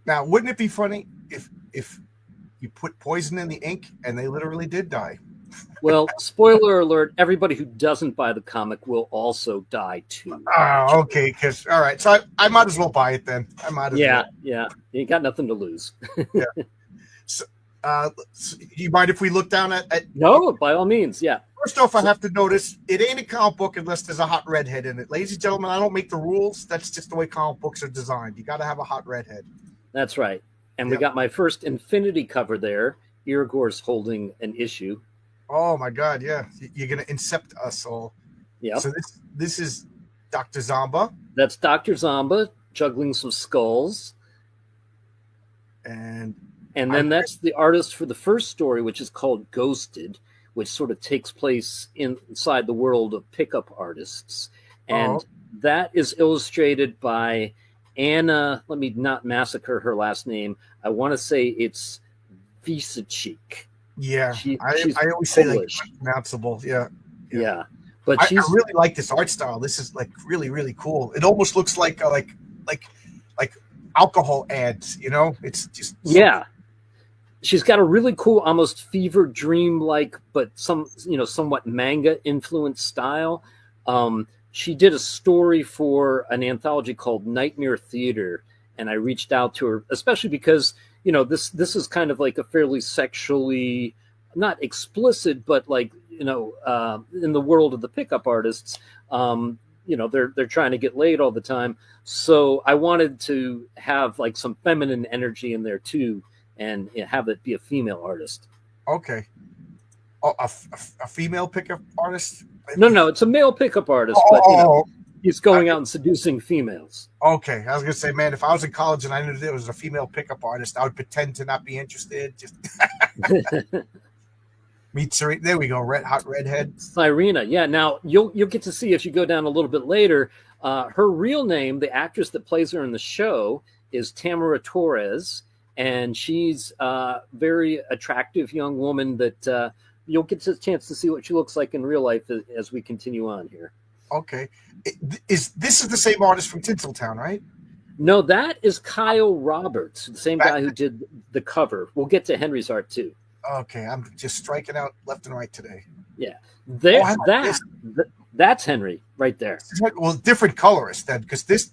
Now, wouldn't it be funny if you put poison in the ink, and they literally did die. Well, spoiler alert, everybody who doesn't buy the comic will also die too. Oh, okay. Because all right, so I might as well buy it then. I might as well. Yeah. You got nothing to lose. Yeah. So, do you mind if we look down at? No, by all means. Yeah. First off, I have to notice it ain't a comic book unless there's a hot redhead in it. Ladies and gentlemen, I don't make the rules. That's just the way comic books are designed. You got to have a hot redhead. That's right. And we Yep. got my first Infinity cover there. Irigor's holding an issue. Oh my God, yeah. You're gonna incept us all. Yeah. So this is Dr. Zomba. That's Dr. Zomba juggling some skulls. And then that's the artist for the first story, which is called Ghosted, which sort of takes place inside the world of pickup artists. And that is illustrated by Anna, let me not massacre her last name. I want to say it's Visacek. yeah, She's I always say like Polish. pronounceable. Yeah. Yeah. But I she's really like this art style. This is like really, really cool. It almost looks like alcohol ads, you know? It's just yeah. She's got a really cool, almost fever dream like, but somewhat manga influenced style. She did a story for an anthology called Nightmare Theater, and I reached out to her, especially because this is kind of like a fairly sexually not explicit, but like in the world of the pickup artists, they're trying to get laid all the time. So I wanted to have like some feminine energy in there too, and have it be a female artist. Okay. Oh, a female pickup artist? No, it's a male pickup artist, but he's going out and seducing females. Okay, I was gonna say, man, if I was in college and I knew there was a female pickup artist, I would pretend to not be interested. Just meet Serena. There we go, hot redhead. Irina, yeah. Now you'll get to see if you go down a little bit later. Her real name, the actress that plays her in the show, is Tamara Torres, and she's a very attractive young woman that you'll get a chance to see what she looks like in real life as we continue on here. Okay, this is the same artist from Tinseltown, right? No, that is Kyle Roberts, the same guy who did the cover. We'll get to Henry's art too. Okay, I'm just striking out left and right today. Yeah, that's Henry right there. Well, different colorist then, because this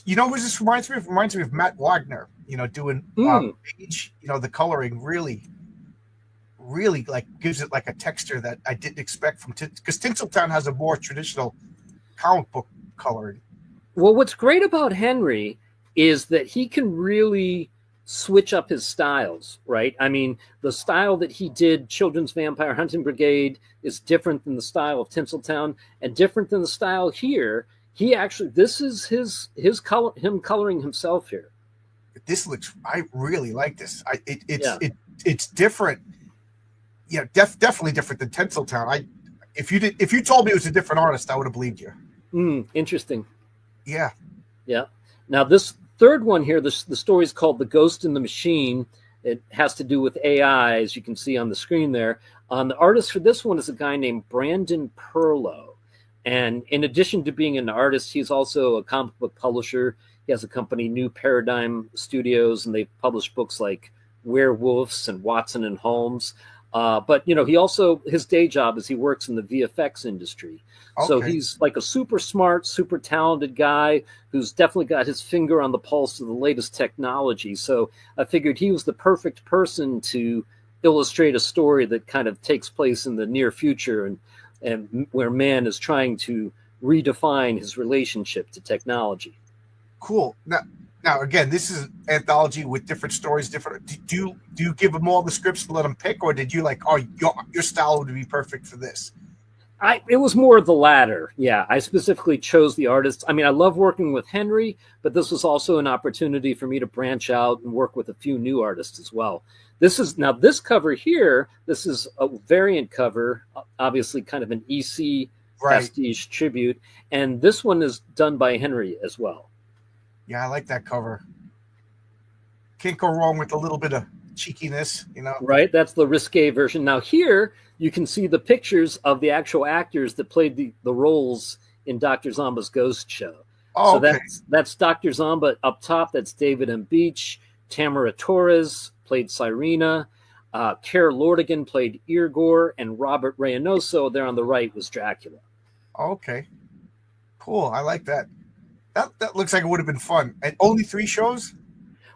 you know who this reminds me of? It reminds me of Matt Wagner. Doing page. The coloring really like gives it like a texture that I didn't expect from because Tinseltown has a more traditional comic book coloring. Well, what's great about Henry is that he can really switch up his styles, right? I mean, the style that he did Children's Vampire Hunting Brigade is different than the style of Tinseltown and different than the style here. This is his color, him coloring himself here. I really like this. It's different. Yeah, definitely different than Tinseltown. If you told me it was a different artist, I would have believed you. Interesting. Yeah. Yeah. Now this third one here, the story is called The Ghost in the Machine. It has to do with AI, as you can see on the screen there. The artist for this one is a guy named Brandon Perlow. And in addition to being an artist, he's also a comic book publisher. He has a company, New Paradigm Studios, and they've published books like Werewolves and Watson and Holmes. But he also, his day job is he works in the VFX industry. Okay. So he's like a super smart, super talented guy who's definitely got his finger on the pulse of the latest technology. So I figured he was the perfect person to illustrate a story that kind of takes place in the near future and where man is trying to redefine his relationship to technology. Cool. Now again, this is an anthology with different stories. Different. Do you give them all the scripts to let them pick, or did you like, your style would be perfect for this? It was more of the latter. Yeah, I specifically chose the artists. I mean, I love working with Henry, but this was also an opportunity for me to branch out and work with a few new artists as well. This cover here, this is a variant cover, obviously kind of an EC pastiche tribute, and this one is done by Henry as well. Yeah, I like that cover. Can't go wrong with a little bit of cheekiness, Right, that's the risque version. Now here, you can see the pictures of the actual actors that played the roles in Dr. Zomba's Ghost Show. Oh, so okay. That's Dr. Zomba up top. That's David M. Beach, Tamara Torres, played Cyrena. Care Lordigan played Irgor, and Robert Reynoso, there on the right, was Dracula. Okay, cool. I like that. That looks like it would have been fun. And only 3 shows?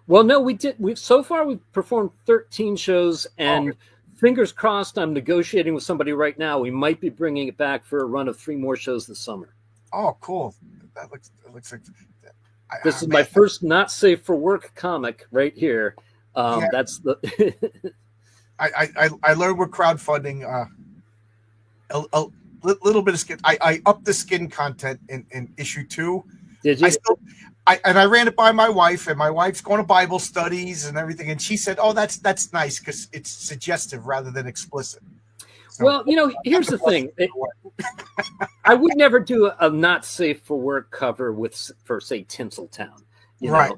Well, no, so far we've performed 13 shows, and fingers crossed, I'm negotiating with somebody right now. We might be bringing it back for a run of 3 more shows this summer. Oh, cool. That looks like this is my first not safe for work comic right here. That's the I learned with crowdfunding a little bit of skin. I upped the skin content in issue 2. Did you? I ran it by my wife, and my wife's going to Bible studies and everything, and she said, "Oh, that's nice because it's suggestive rather than explicit." So, well, here's the thing. I would never do a not safe for work cover for say Tinseltown, right?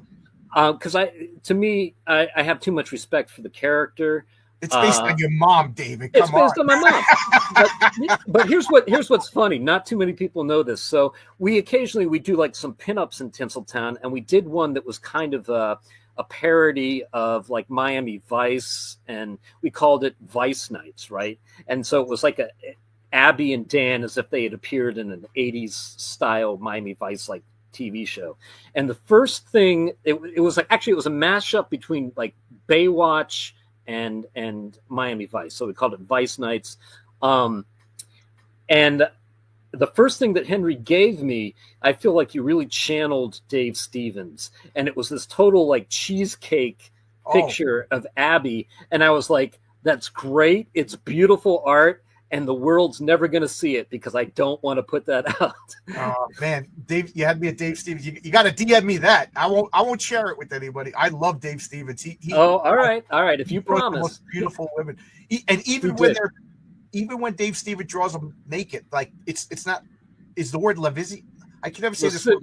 Because to me, I have too much respect for the character. It's based on your mom, David. It's based on my mom. But here's what's funny. Not too many people know this. So we occasionally do like some pinups in Tinseltown, and we did one that was kind of a parody of like Miami Vice, and we called it Vice Nights, right? And so it was like Abby and Dan as if they had appeared in an 80s style Miami Vice like TV show. And the first thing it was like, actually it was a mashup between like Baywatch and Miami Vice. So we called it Vice Nights. And the first thing that Henry gave me, I feel like you really channeled Dave Stevens. And it was this total like cheesecake picture of Abby. And I was like, that's great. It's beautiful art. And the world's never going to see it because I don't want to put that out. Oh man, Dave, you had me at Dave Stevens. You got to DM me that. I won't share it with anybody. I love Dave Stevens. He all right. If you promise. The most beautiful women, even when Dave Stevens draws them naked, like it's not. Is the word lascivious? I can never say this word.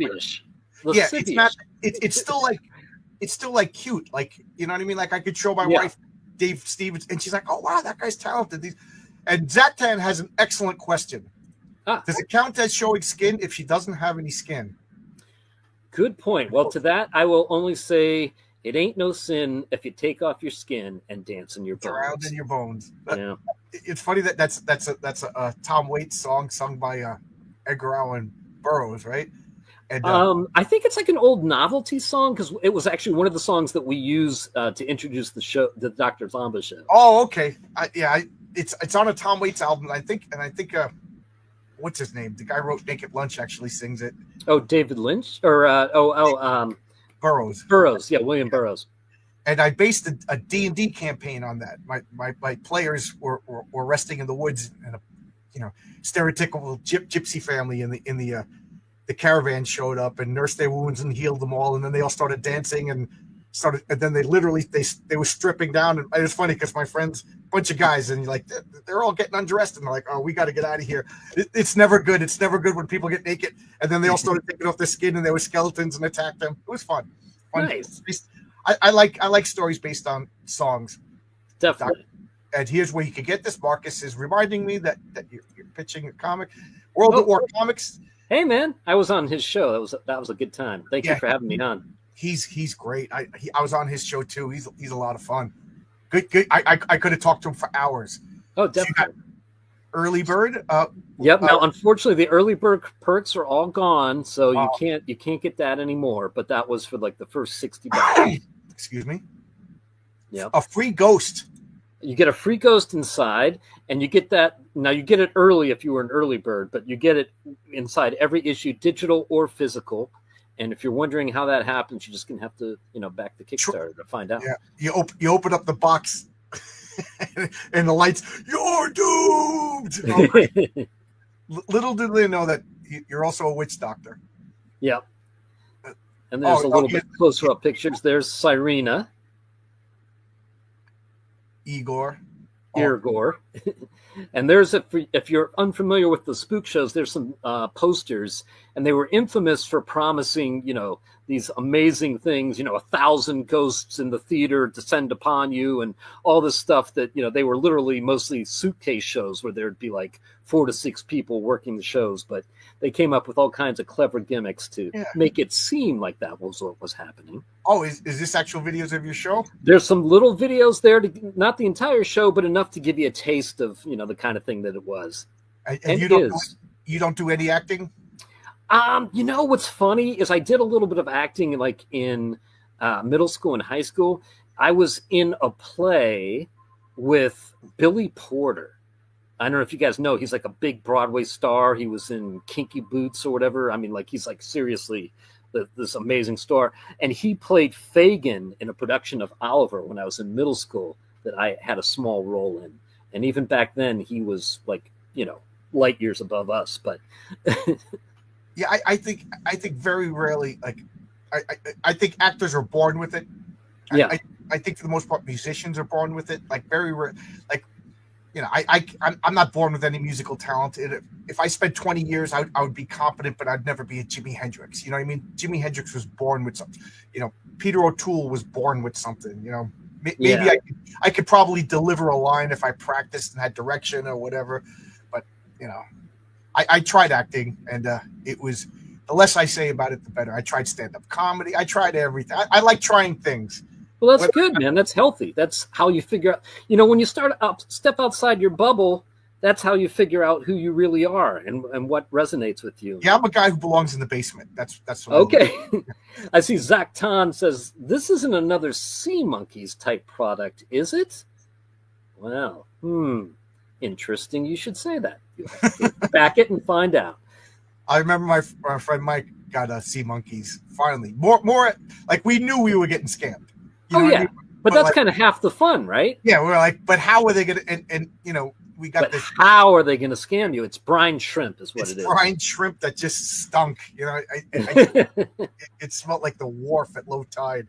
Yeah, it's not. It's still like cute. Like, you know what I mean? Like I could show my wife Dave Stevens, and she's like, "Oh wow, that guy's talented." And Zaktan has an excellent question. Does it count as showing skin if she doesn't have any skin? Good point. Well, to that, I will only say it ain't no sin if you take off your skin and dance in your bones. Drown in your bones. Yeah. It's funny that's a Tom Waits song sung by Edgar Allan Burroughs, right? And I think it's like an old novelty song because it was actually one of the songs that we use to introduce the show, the Dr. Zomba show. Oh, okay. It's on a Tom Waits album, I think what's his name? The guy who wrote Naked Lunch actually sings it. Oh, David Lynch or Burroughs. Burroughs, yeah, William Burroughs. And I based a D&D campaign on that. My players were resting in the woods, and stereotypical gypsy family in the caravan showed up and nursed their wounds and healed them all, and then they all started dancing and then they literally they were stripping down, and it was funny because my friends, bunch of guys, and like they're all getting undressed, and they're like, "Oh, we got to get out of here." It's never good. It's never good when people get naked, and then they all started taking off their skin, and there were skeletons and attacked them. It was fun. Nice. I like stories based on songs. Definitely. And here's where you can get this. Marcus is reminding me that you're pitching a comic, World at War Comics. Hey man, I was on his show. That was a good time. Thank you for having me on. He's great. I was on his show too. He's a lot of fun. Good. I could have talked to him for hours. Oh, definitely. Early bird. Yep. Now, unfortunately, the early bird perks are all gone, so you can't get that anymore. But that was for like the first 60 bucks. Excuse me. Yeah. A free ghost. You get a free ghost inside, and you get that. Now you get it early if you were an early bird, but you get it inside every issue, digital or physical. And if you're wondering how that happens, you're just gonna have to, back the Kickstarter to find out. Yeah, you open up the box, and the lights. You're doomed. Oh, little did they know that you're also a witch doctor. Yep. And there's a little bit closer up pictures. There's Cyrena. Irgor. And there's if you're unfamiliar with the spook shows, there's some posters, and they were infamous for promising, these amazing things, 1,000 ghosts in the theater descend upon you, and all this stuff that, they were literally mostly suitcase shows where there'd be like 4 to 6 people working the shows, but they came up with all kinds of clever gimmicks to Yeah. make it seem like that was what was happening. Oh, is this actual videos of your show? There's some little videos there, not the entire show, but enough to give you a taste of, the kind of thing that it was. And you don't do any acting? What's funny is I did a little bit of acting like in middle school and high school. I was in a play with Billy Porter. I don't know if you guys know, he's like a big Broadway star. He was in Kinky Boots or whatever. I mean, like, he's like seriously this amazing star. And he played Fagin in a production of Oliver when I was in middle school that I had a small role in. And even back then he was like, light years above us. But yeah, I think very rarely, like, I think actors are born with it. Yeah. I think for the most part, musicians are born with it. Like, very rare, like, I'm not born with any musical talent. If I spent 20 years, I would be competent, but I'd never be a Jimi Hendrix. You know what I mean? Jimi Hendrix was born with something. Peter O'Toole was born with something. Maybe I could probably deliver a line if I practiced and had direction or whatever. But I tried acting, and it was, the less I say about it, the better. I tried stand-up comedy. I tried everything. I like trying things. Well, that's good, man. That's healthy. That's how you figure out, when you step outside your bubble, that's how you figure out who you really are and what resonates with you. Yeah, I'm a guy who belongs in the basement. That's what okay. I see Zach Ton says, this isn't another Sea Monkeys type product, is it? Well, interesting. You should say that. You have to back it and find out. I remember my friend Mike got Sea Monkeys finally. More like we knew we were getting scammed. Yeah, I mean? But that's like, kind of half the fun, right? Yeah, we're like, but how are they going to? And we got this. How are they going to scam you? It's brine shrimp, is what it is. Brine shrimp that just stunk. It smelled like the wharf at low tide.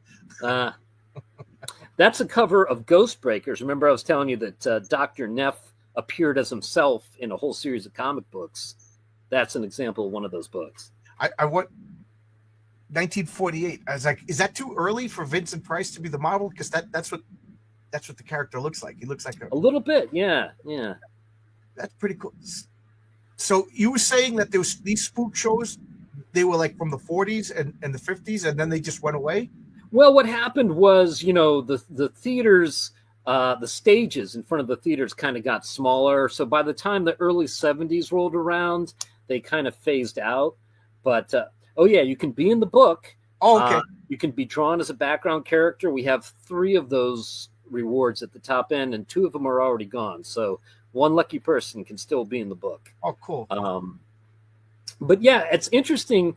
That's a cover of Ghost Breakers. Remember, I was telling you that Dr. Neff appeared as himself in a whole series of comic books. That's an example of one of those books. I went 1948. I was like, is that too early for Vincent Price to be the model? Because that's what the character looks like. He looks like a little bit, yeah. That's pretty cool. So you were saying that there was these spook shows, they were like from the 40s and the 50s, and then they just went away? Well, what happened was, the theaters, the stages in front of the theaters kind of got smaller. So by the time the early 70s rolled around, they kind of phased out. But you can be in the book. Oh, okay. You can be drawn as a background character. We have 3 of those rewards at the top end, and 2 of them are already gone. So one lucky person can still be in the book. Oh, cool. But yeah, it's interesting.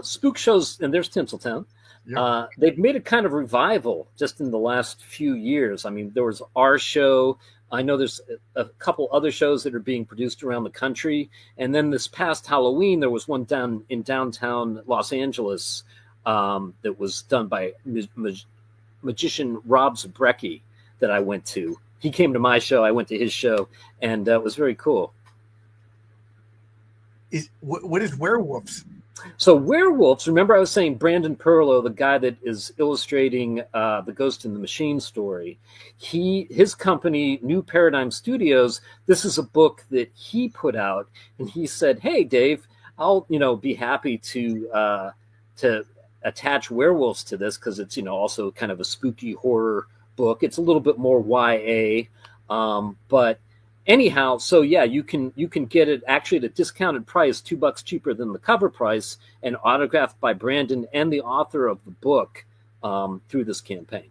Spook shows, and there's Tinseltown. Yep. They've made a kind of revival just in the last few years. I mean, there was our show. I know there's a couple other shows that are being produced around the country. And then this past Halloween, there was one down in downtown Los Angeles that was done by magician Rob Zabrecki that I went to. He came to my show. I went to his show, and it was very cool. What is werewolves? So werewolves, remember I was saying Brandon Perlow, the guy that is illustrating the Ghost in the Machine story, his company, New Paradigm Studios, this is a book that he put out, and he said, hey, Dave, I'll be happy to attach werewolves to this because it's also kind of a spooky horror book. It's a little bit more YA, but anyhow, so yeah, you can get it actually at a discounted price, $2 cheaper than the cover price, and autographed by Brandon and the author of the book through this campaign.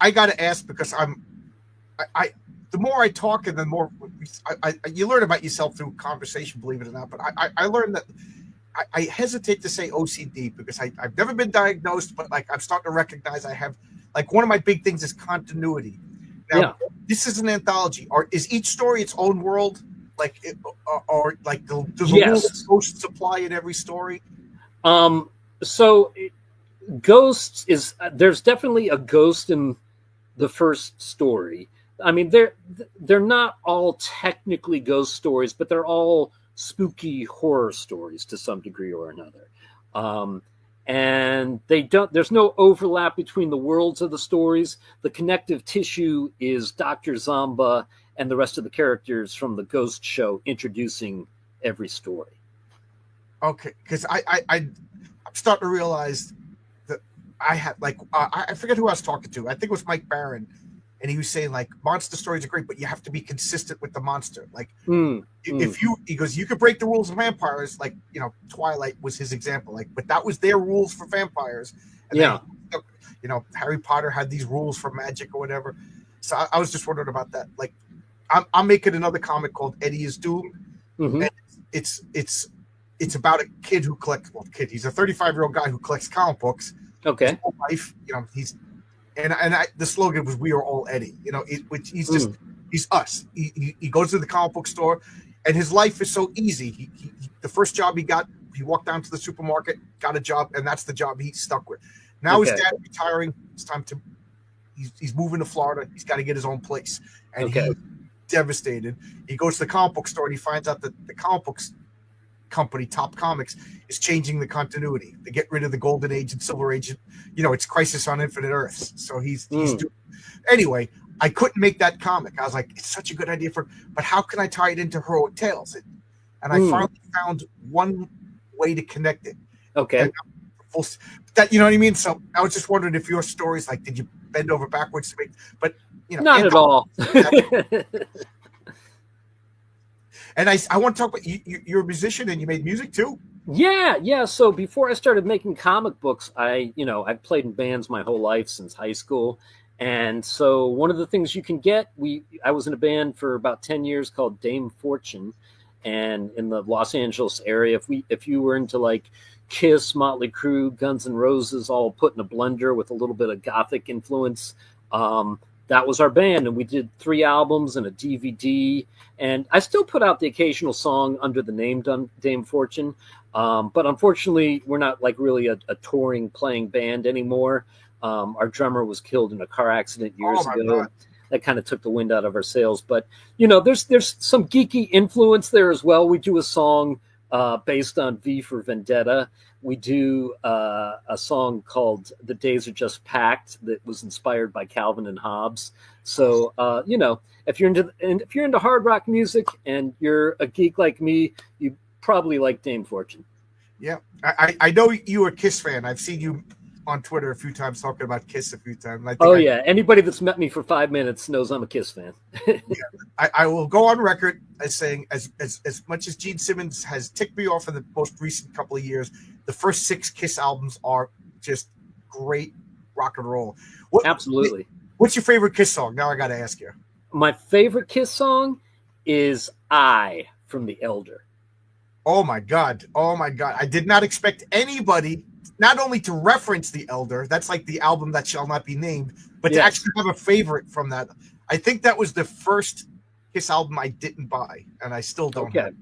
I got to ask because the more I talk and the more you learn about yourself through conversation, believe it or not. But I learned that I hesitate to say OCD because I've never been diagnosed, but like I'm starting to recognize I have, like, one of my big things is continuity. Now, This is an anthology. Or is each story its own world? Like, or like the ghosts apply in every story? Ghosts is there's definitely a ghost in the first story. I mean, they're not all technically ghost stories, but they're all spooky horror stories to some degree or another. And there's no overlap between the worlds of the stories. The connective tissue is Dr. Zamba and the rest of the characters from the Ghost show introducing every story. Okay, because I'm starting to realize that I had like I forget who I was talking to. I think it was Mike Barron, and he was saying like monster stories are great, but you have to be consistent with the monster. Like if he goes, you could break the rules of vampires. Like Twilight was his example. Like, but that was their rules for vampires. And Yeah. Then, Harry Potter had these rules for magic or whatever. So I was just wondering about that. Like, I'm making another comic called Eddie is Doomed. Mm-hmm. And it's about a kid who collects. Well, he's a 35-year-old guy who collects comic books. Okay. His whole life, he's the slogan was "We are all Eddie." Which he's just he's us. He goes to the comic book store, and his life is so easy. He the first job he got, he walked down to the supermarket, got a job, and that's the job he's stuck with. Now his dad's retiring. It's time to. He's moving to Florida. He's got to get his own place, and he's devastated. He goes to the comic book store and he finds out that the comic books company, Top Comics, is changing the continuity to get rid of the Golden Age and Silver Age. It's Crisis on Infinite Earths. So he's doing. Anyway, I couldn't make that comic. I was like, it's such a good idea but how can I tie it into Heroic Tales? And I finally found one way to connect it. Okay. That you know what I mean? So I was just wondering if your stories, like, did you bend over backwards to make? But not at all. And I want to talk about you're a musician and you made music too. Yeah. So before I started making comic books, I've played in bands my whole life since high school. And so one of the things you can get, I was in a band for about 10 years called Dame Fortune, and in the Los Angeles area, if you were into like Kiss, Motley Crue, Guns N' Roses, all put in a blender with a little bit of Gothic influence, that was our band. And we did 3 albums and a DVD. And I still put out the occasional song under the name Dame Fortune. But unfortunately, we're not like really a touring playing band anymore. Our drummer was killed in a car accident years ago. God. That kind of took the wind out of our sails. But, there's some geeky influence there as well. We do a song based on V for Vendetta. We do a song called The Days Are Just Packed that was inspired by Calvin and Hobbes. So, if you're into hard rock music and you're a geek like me, you probably like Dame Fortune. Yeah. I know you're a Kiss fan. I've seen you on Twitter a few times talking about Kiss a few times. Yeah. Anybody that's met me for 5 minutes knows I'm a Kiss fan. I will go on record as saying as much as Gene Simmons has ticked me off in the most recent couple of years, the first 6 Kiss albums are just great rock and roll. Absolutely. What's your favorite Kiss song? Now I got to ask you. My favorite Kiss song is I from The Elder. Oh my God. I did not expect anybody not only to reference The Elder, that's like the album that shall not be named, but to actually have a favorite from that. I think that was the first Kiss album I didn't buy, and I still don't have.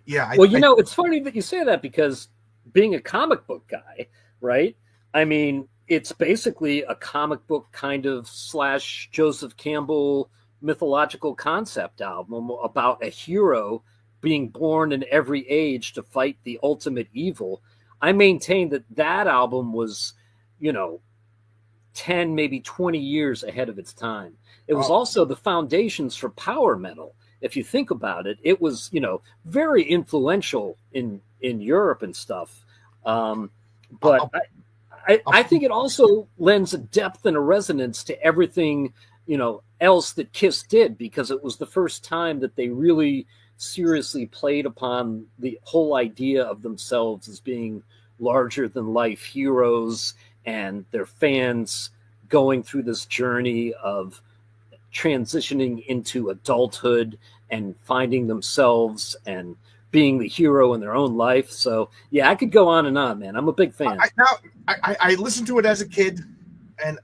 Yeah. It's funny that you say that, because being a comic book guy, right? I mean, it's basically a comic book kind of / Joseph Campbell mythological concept album about a hero being born in every age to fight the ultimate evil. I maintain that album was, 10, maybe 20 years ahead of its time. It was also the foundations for power metal. If you think about it, it was, very influential in Europe and stuff. But I think it also lends a depth and a resonance to everything, else that Kiss did, because it was the first time that they really seriously played upon the whole idea of themselves as being larger than life heroes, and their fans going through this journey of transitioning into adulthood and finding themselves and being the hero in their own life. So yeah, I could go on and on, man. I'm a big fan. I listened to it as a kid, and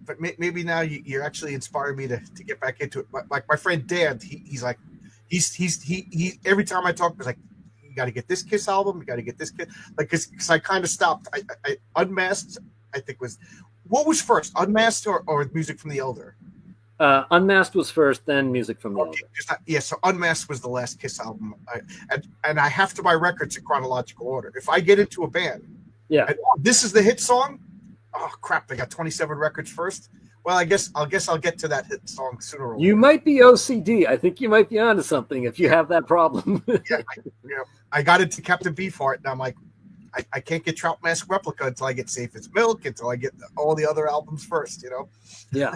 but maybe now you're actually inspired me to get back into it. Like my friend Dan, he's like, he every time I talk, he's like, you got to get this Kiss album. You got to get this Kiss. Like, cause I kind of stopped. I Unmasked, I think what was first, Unmasked or Music from the Elder? Unmasked was first, then Music from the Elder. So Unmasked was the last Kiss album. And I have to buy records in chronological order. If I get into a band, this is the hit song, oh crap, they got 27 records first. Well, I guess I'll get to that hit song sooner or later. You might be OCD. I think you might be onto something if you have that problem. I got into Captain Beefheart, and I'm like, I can't get Trout Mask Replica until I get Safe as Milk, until I get all the other albums first, Yeah.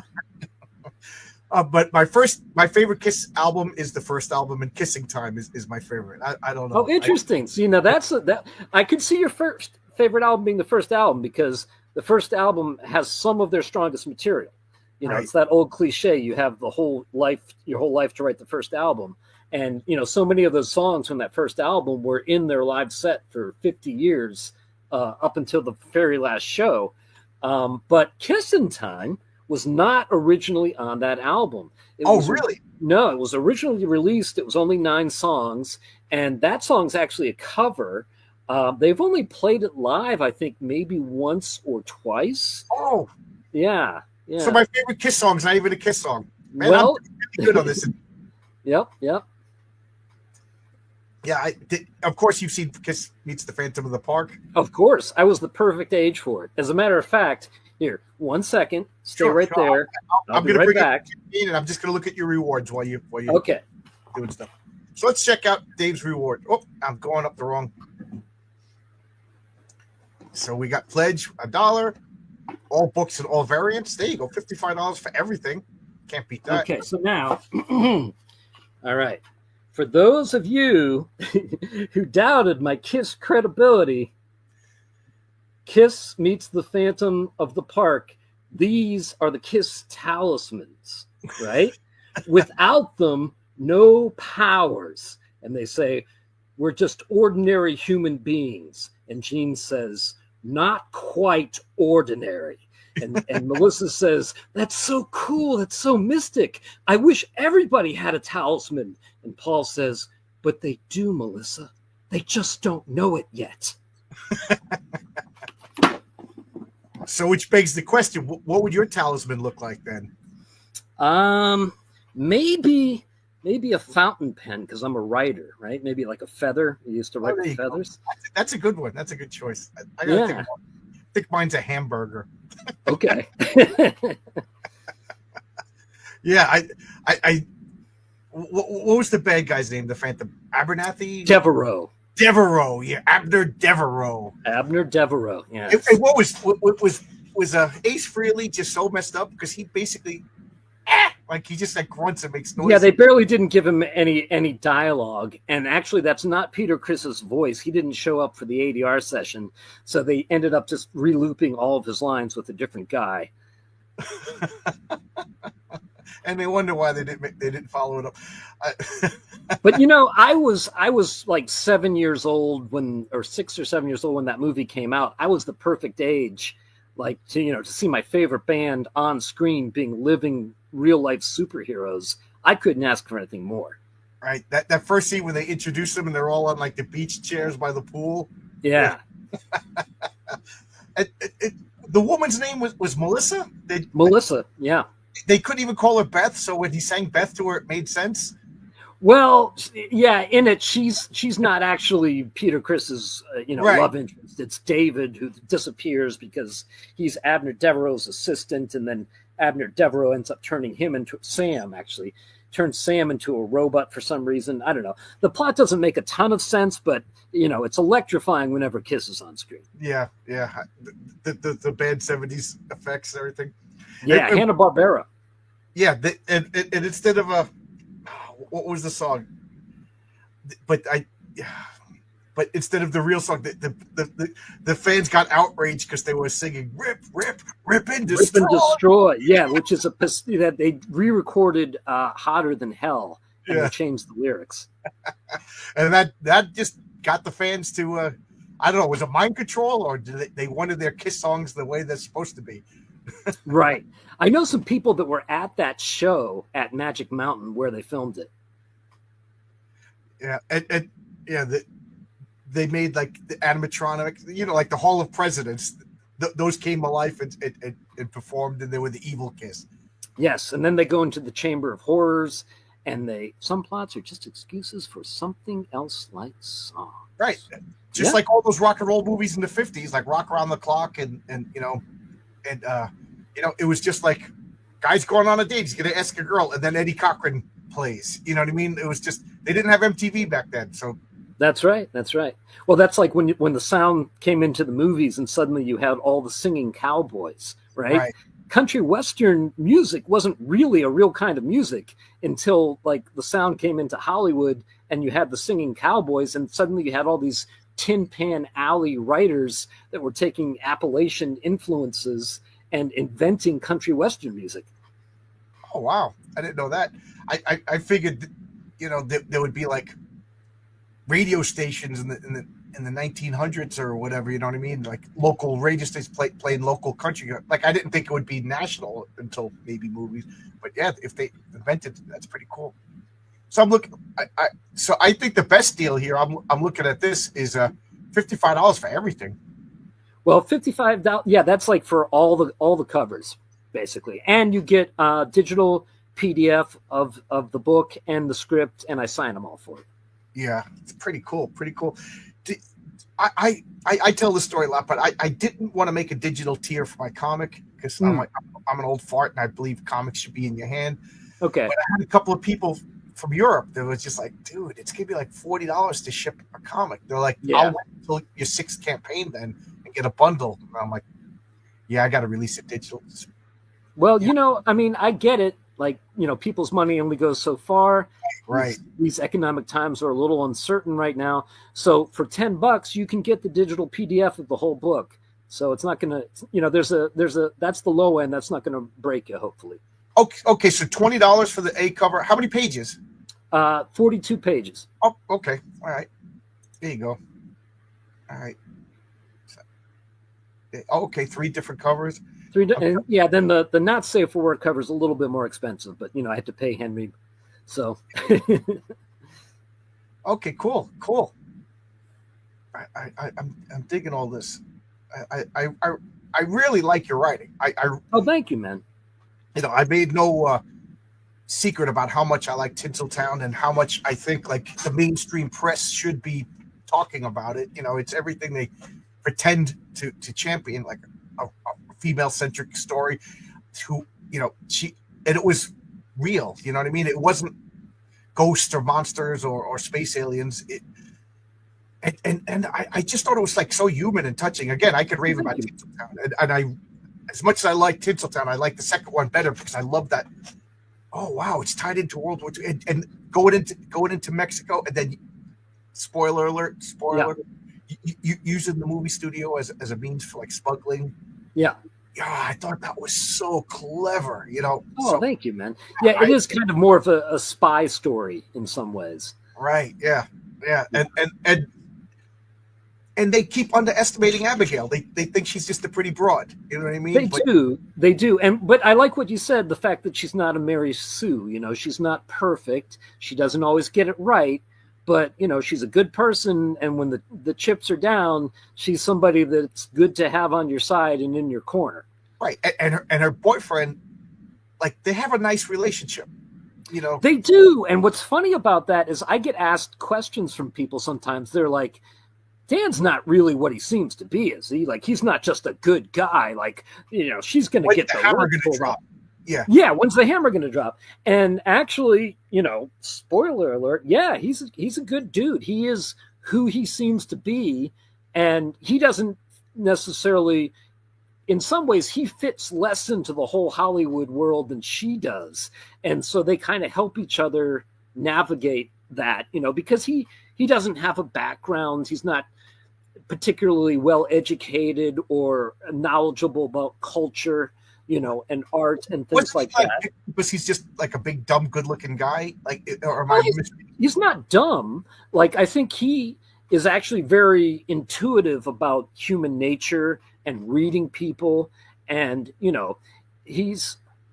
But my favorite Kiss album is the first album, and Kissing Time is my favorite. I don't know. Oh, interesting. See, now that I could see your first favorite album being the first album, because the first album has some of their strongest material. Right. It's that old cliche. You have your whole life to write the first album. And, so many of those songs from that first album were in their live set for 50 years up until the very last show. But Kissin' Time was not originally on that album. Really? No, it was originally released. It was only 9 songs. And that song's actually a cover. They've only played it live, I think, maybe once or twice. Oh. Yeah. Yeah. So my favorite Kiss song is not even a Kiss song. Man, well, I'm really good on this. Yep. Yeah, of course you've seen Kiss Meets the Phantom of the Park. Of course. I was the perfect age for it. As a matter of fact, here, 1 second. Stay right there. I'm be going to right bring back. it and I'm just going to look at your rewards while you Okay. doing stuff. So let's check out Dave's reward. Oh, I'm going up the wrong. So we got Pledge, $1. All books and all variants. There you go. $55 for everything. Can't beat that. Okay, so now, all right. For those of you who doubted my Kiss credibility, Kiss Meets the Phantom of the Park. These are the Kiss talismans, right? Without them, no powers. And they say, we're just ordinary human beings. And Gene says, not quite ordinary. And Melissa says, that's so cool. That's so mystic. I wish everybody had a talisman. And Paul says, but they do, Melissa. They just don't know it yet. So which begs the question, what would your talisman look like then? Maybe a fountain pen, because I'm a writer, right? Maybe like a feather. You used to write with feathers. That's a good one. That's a good choice. I gotta think mine's a hamburger. Okay. Yeah, what was the bad guy's name? The Phantom Abernathy? Devereaux. Yeah, Abner Devereaux. Yeah. And what was Ace Frehley just so messed up because he basically like he just like grunts and makes noise. Yeah, they barely didn't give him any dialogue, and actually that's not Peter Criss's voice. He didn't show up for the ADR session, so they ended up just re-looping all of his lines with a different guy. And they wonder why they didn't follow it up. But I was like 7 years old or 6 or 7 years old when that movie came out. I was the perfect age, like to see my favorite band on screen being living real life superheroes. I couldn't ask for anything more. Right, that first scene when they introduce them and they're all on like the beach chairs by the pool. Yeah. The woman's name was Melissa. Melissa. Yeah. They couldn't even call her Beth, so when he sang Beth to her, it made sense. Well, yeah, in it, she's not actually Peter Criss's, Right. love interest. It's David who disappears because he's Abner Devereaux's assistant, and then Abner Devereaux ends up turning Sam into a robot for some reason. I don't know. The plot doesn't make a ton of sense, but it's electrifying whenever Kiss is on screen. Yeah. The bad 70s effects and everything. Yeah, Hanna-Barbera. Yeah, and instead of what was the song? But instead of the real song, the fans got outraged because they were singing "Rip, Rip, Rip and Destroy." Rip and Destroy, yeah, which is that they re-recorded "Hotter Than Hell" and they changed the lyrics. And that just got the fans to I don't know, was it mind control or did they wanted their Kiss songs the way they're supposed to be? Right. I know some people that were at that show at Magic Mountain where they filmed it. Yeah, and they made like the animatronic, like the Hall of Presidents. Those came to life and performed, and they were the evil Kiss. Yes, and then they go into the Chamber of Horrors, and some plots are just excuses for something else like songs. Right. Just like all those rock and roll movies in the 50s, like Rock Around the Clock, and it was just like guy's going on a date. He's going to ask a girl, and then Eddie Cochran plays. You know what I mean? It was just they didn't have MTV back then, so. That's right. That's right. Well, that's like when the sound came into the movies, and suddenly you had all the singing cowboys, right? Country western music wasn't really a real kind of music until like the sound came into Hollywood, and you had the singing cowboys, and suddenly you had all these Tin Pan Alley writers that were taking Appalachian influences and inventing country western music. Oh wow, I didn't know that. I figured, you know, there would be like radio stations in the 1900s or whatever. You know what I mean? Like local radio stations playing local country. Like I didn't think it would be national until maybe movies. But yeah, if they invented, that's pretty cool. So I'm looking. So I think the best deal here. I'm looking at this is $55 for everything. Well, $55. Yeah, that's like for all the covers basically, and you get digital PDF of the book and the script, and I sign them all for you. Yeah, it's pretty cool. Pretty cool. I tell this story a lot, but I didn't want to make a digital tier for my comic because I'm an old fart and I believe comics should be in your hand. Okay. But I had a couple of people from Europe that was just like, dude, it's gonna be like $40 to ship a comic. They're like, I'll wait until your 6th campaign then and get a bundle. And I'm like, yeah, I got to release it digital. Well, you know, I mean, I get it. Like, you know, people's money only goes so far. Right. These economic times are a little uncertain right now. So for $10, you can get the digital PDF of the whole book. So it's not going to, you know, there's a, that's the low end. That's not going to break you, hopefully. Okay. So $20 for the A cover. How many pages? 42 pages. Oh, okay. All right. There you go. All right. Okay. 3 different covers. And yeah, then the not safe for work cover is a little bit more expensive, but you know I had to pay Henry, so. Okay, cool. I'm digging all this. I really like your writing. Oh, thank you, man. You know, I made no secret about how much I like Tinseltown and how much I think like the mainstream press should be talking about it. You know, it's everything they pretend to champion, like a female-centric story who, you know, and it was real, you know what I mean? It wasn't ghosts or monsters or space aliens. And I just thought it was like so human and touching. Again, I could rave about Tinseltown. And I, as much as I like Tinseltown, I like the second one better because I love that. Oh, wow, it's tied into World War II. And going into Mexico, and then, spoiler alert, you using the movie studio as a means for like smuggling. Yeah, I thought that was so clever, you know. Oh, so, thank you, man. Yeah, it is kind of more of a spy story in some ways. Right. Yeah. And they keep underestimating Abigail. They think she's just a pretty broad. You know what I mean? They do. But I like what you said, the fact that she's not a Mary Sue. You know, she's not perfect. She doesn't always get it right. But, you know, she's a good person, and when the chips are down, she's somebody that's good to have on your side and in your corner. Right. And her boyfriend, like, they have a nice relationship, you know. They do. And what's funny about that is I get asked questions from people sometimes. They're like, Dan's not really what he seems to be, is he? Like, he's not just a good guy. Like, you know, she's going to get the hammer going to drop. Yeah, when's the hammer going to drop? And actually, you know, spoiler alert, yeah, he's a good dude. He is who he seems to be, and he doesn't necessarily, in some ways, he fits less into the whole Hollywood world than she does. And so they kind of help each other navigate that, you know, because he doesn't have a background. He's not particularly well educated or knowledgeable about culture, you know, and art and things like that. Because he's just like a big, dumb, good-looking guy. Like, or he's not dumb. Like, I think he is actually very intuitive about human nature and reading people, and you know,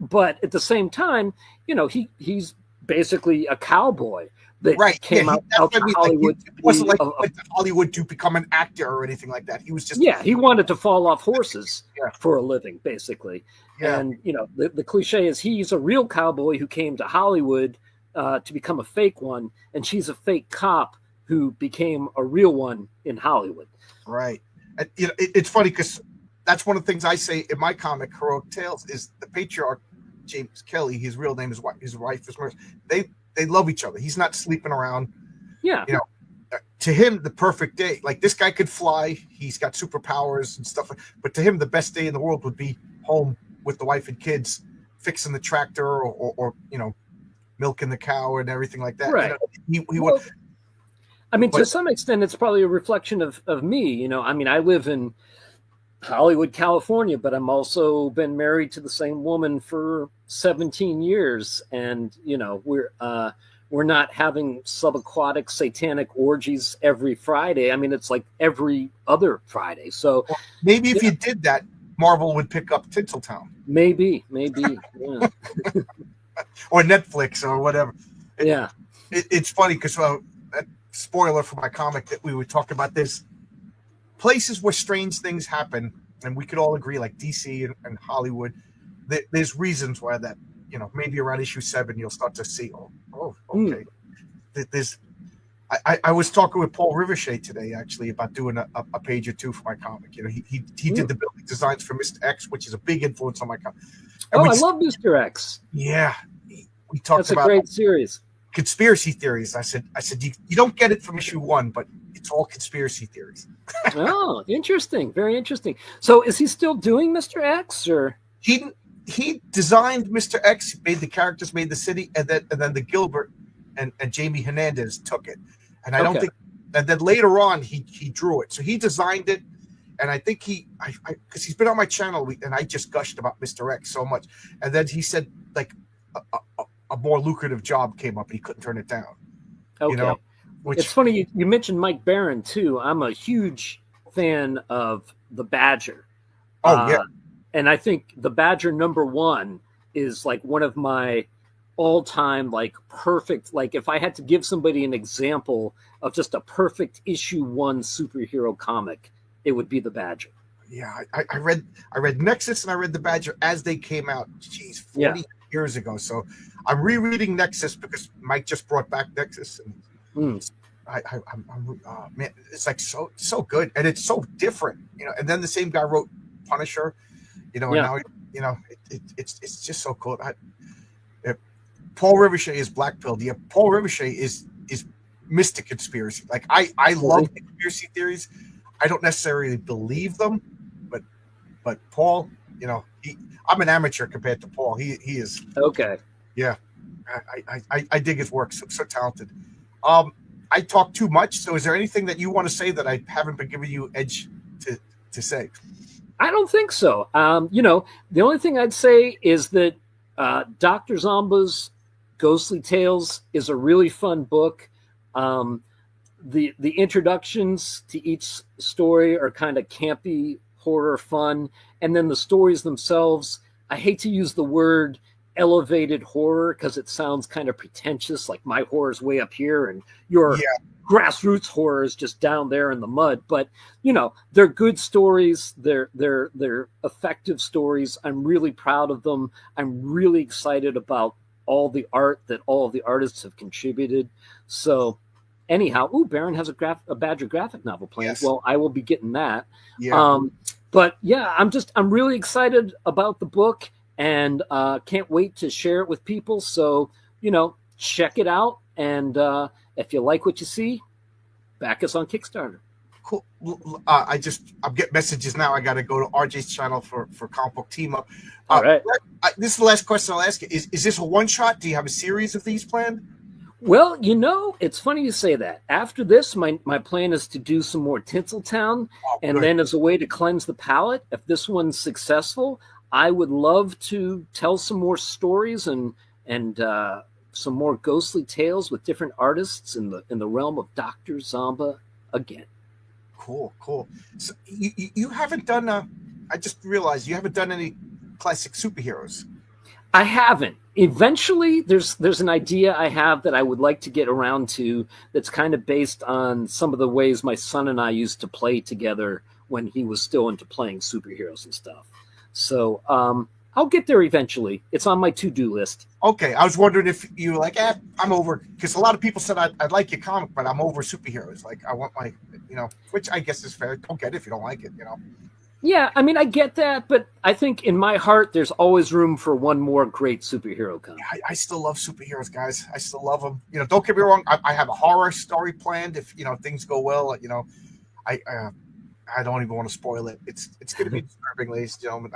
but at the same time, you know, he's basically a cowboy that came out to Hollywood. Like, he wasn't like he went to Hollywood to become an actor or anything like that. He was just he wanted to fall off horses for a living, basically. Yeah. And you know, the cliche is he's a real cowboy who came to Hollywood to become a fake one, and she's a fake cop who became a real one in Hollywood. Right. And, you know, it's funny because that's one of the things I say in my comic, Heroic Tales, is the patriarch James Kelly, his real name is his wife is Marissa. They love each other. He's not sleeping around. Yeah. You know, to him, the perfect day. Like, this guy could fly. He's got superpowers and stuff. But to him, the best day in the world would be home with the wife and kids, fixing the tractor or you know, milking the cow and everything like that. Right. You know, he Well, would. I mean, to But- some extent, it's probably a reflection of me. You know, I mean, I live in Hollywood, California, but I'm also been married to the same woman for 17 years. And, you know, we're not having subaquatic satanic orgies every Friday. I mean, it's like every other Friday. So Maybe if you did that, Marvel would pick up Tinseltown maybe, yeah. or Netflix or whatever. Yeah. It's funny because spoiler for my comic that we would talk about this. Places where strange things happen, and we could all agree, like DC and Hollywood, there's reasons why that, you know, maybe around issue 7 you'll start to see, okay. There's I was talking with Paul Ricochet today actually about doing a page or two for my comic. You know, he did the building designs for Mr. X, which is a big influence on my comic. And I love Mr. X. Yeah, we talked That's about a great series. conspiracy theories. I said you don't get it from issue 1, but it's all conspiracy theories. Oh, interesting. Very interesting. So is he still doing Mr. X, or? He designed Mr. X, made the characters, made the city, and then the Gilbert and Jamie Hernandez took it. And I don't think, and then later on he drew it. So he designed it, and I think because he's been on my channel and I just gushed about Mr. X so much, and then he said like a more lucrative job came up and he couldn't turn it down. Okay. You know, It's funny you mentioned Mike Barron too. I'm a huge fan of the Badger. Oh yeah. And I think the Badger #1 is like one of my all-time like perfect, like if I had to give somebody an example of just a perfect issue 1 superhero comic, it would be the Badger. Yeah, I read Nexus and I read the Badger as they came out. Geez, 40 years ago. So I'm rereading Nexus because Mike just brought back Nexus, and I'm man, it's like so good, and it's so different, you know. And then the same guy wrote Punisher, you know, and now you know it's just so cool. Paul Ricochet is black-pilled. Yeah, Paul Ricochet is Mr. Conspiracy. Like I love conspiracy theories. I don't necessarily believe them, but Paul, you know, I'm an amateur compared to Paul. He is okay. Yeah, I dig his work. So talented. I talk too much. So is there anything that you want to say that I haven't been giving you edge to say? I don't think so. You know, the only thing I'd say is that Dr. Zomba's Ghostly Tales is a really fun book. The introductions to each story are kind of campy horror fun, and then the stories themselves, I hate to use the word elevated horror because it sounds kind of pretentious, like my horror is way up here and your grassroots horror is just down there in the mud. But you know, they're good stories, they're effective stories. I'm really proud of them. I'm really excited about all the art that all of the artists have contributed. So anyhow, Baron has a Badger graphic novel planned. Yes. Well, I will be getting that. Yeah. But yeah, I'm really excited about the book, and can't wait to share it with people. So, you know, check it out. And if you like what you see, back us on Kickstarter. Cool. I'm getting messages now. I got to go to RJ's channel for Comic Book Team Up. All right. This is the last question I'll ask you. Is this a one shot? Do you have a series of these planned? Well, you know, it's funny you say that. After this, my plan is to do some more Tinseltown, and then as a way to cleanse the palate, if this one's successful, I would love to tell some more stories and some more ghostly tales with different artists in the realm of Dr. Zomba again. Cool. So you haven't done I just realized you haven't done any classic superheroes. I haven't. Eventually, there's an idea I have that I would like to get around to that's kind of based on some of the ways my son and I used to play together when he was still into playing superheroes and stuff. So I'll get there eventually. It's on my to-do list. Okay, I was wondering if you were like, I'm over, because a lot of people said I'd like your comic, but I'm over superheroes. Like I want my, you know, which I guess is fair. Don't get it if you don't like it, you know. Yeah, I mean, I get that, but I think in my heart, there's always room for one more great superhero comic. I still love superheroes, guys. I still love them. You know, don't get me wrong. I have a horror story planned. If you know things go well, you know, I don't even want to spoil it. It's going to be disturbing, ladies and gentlemen.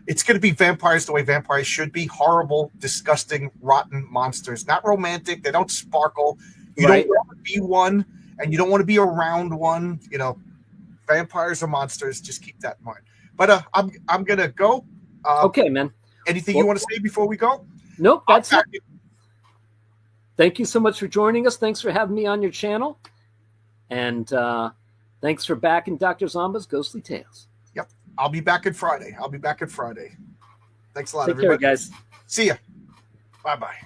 It's going to be vampires the way vampires should be: horrible, disgusting, rotten monsters. Not romantic. They don't sparkle. You Right. don't want to be one, and you don't want to be around one. You know, vampires are monsters. Just keep that in mind. But I'm gonna go. Okay, man. Anything you want to say before we go? Nope, that's I'll it. back Thank you so much for joining us. Thanks for having me on your channel. And thanks for backing Dr. Zomba's Ghostly Tales. Yep. I'll be back on Friday. Thanks a lot, Take care, everybody. guys. See ya. Bye-bye.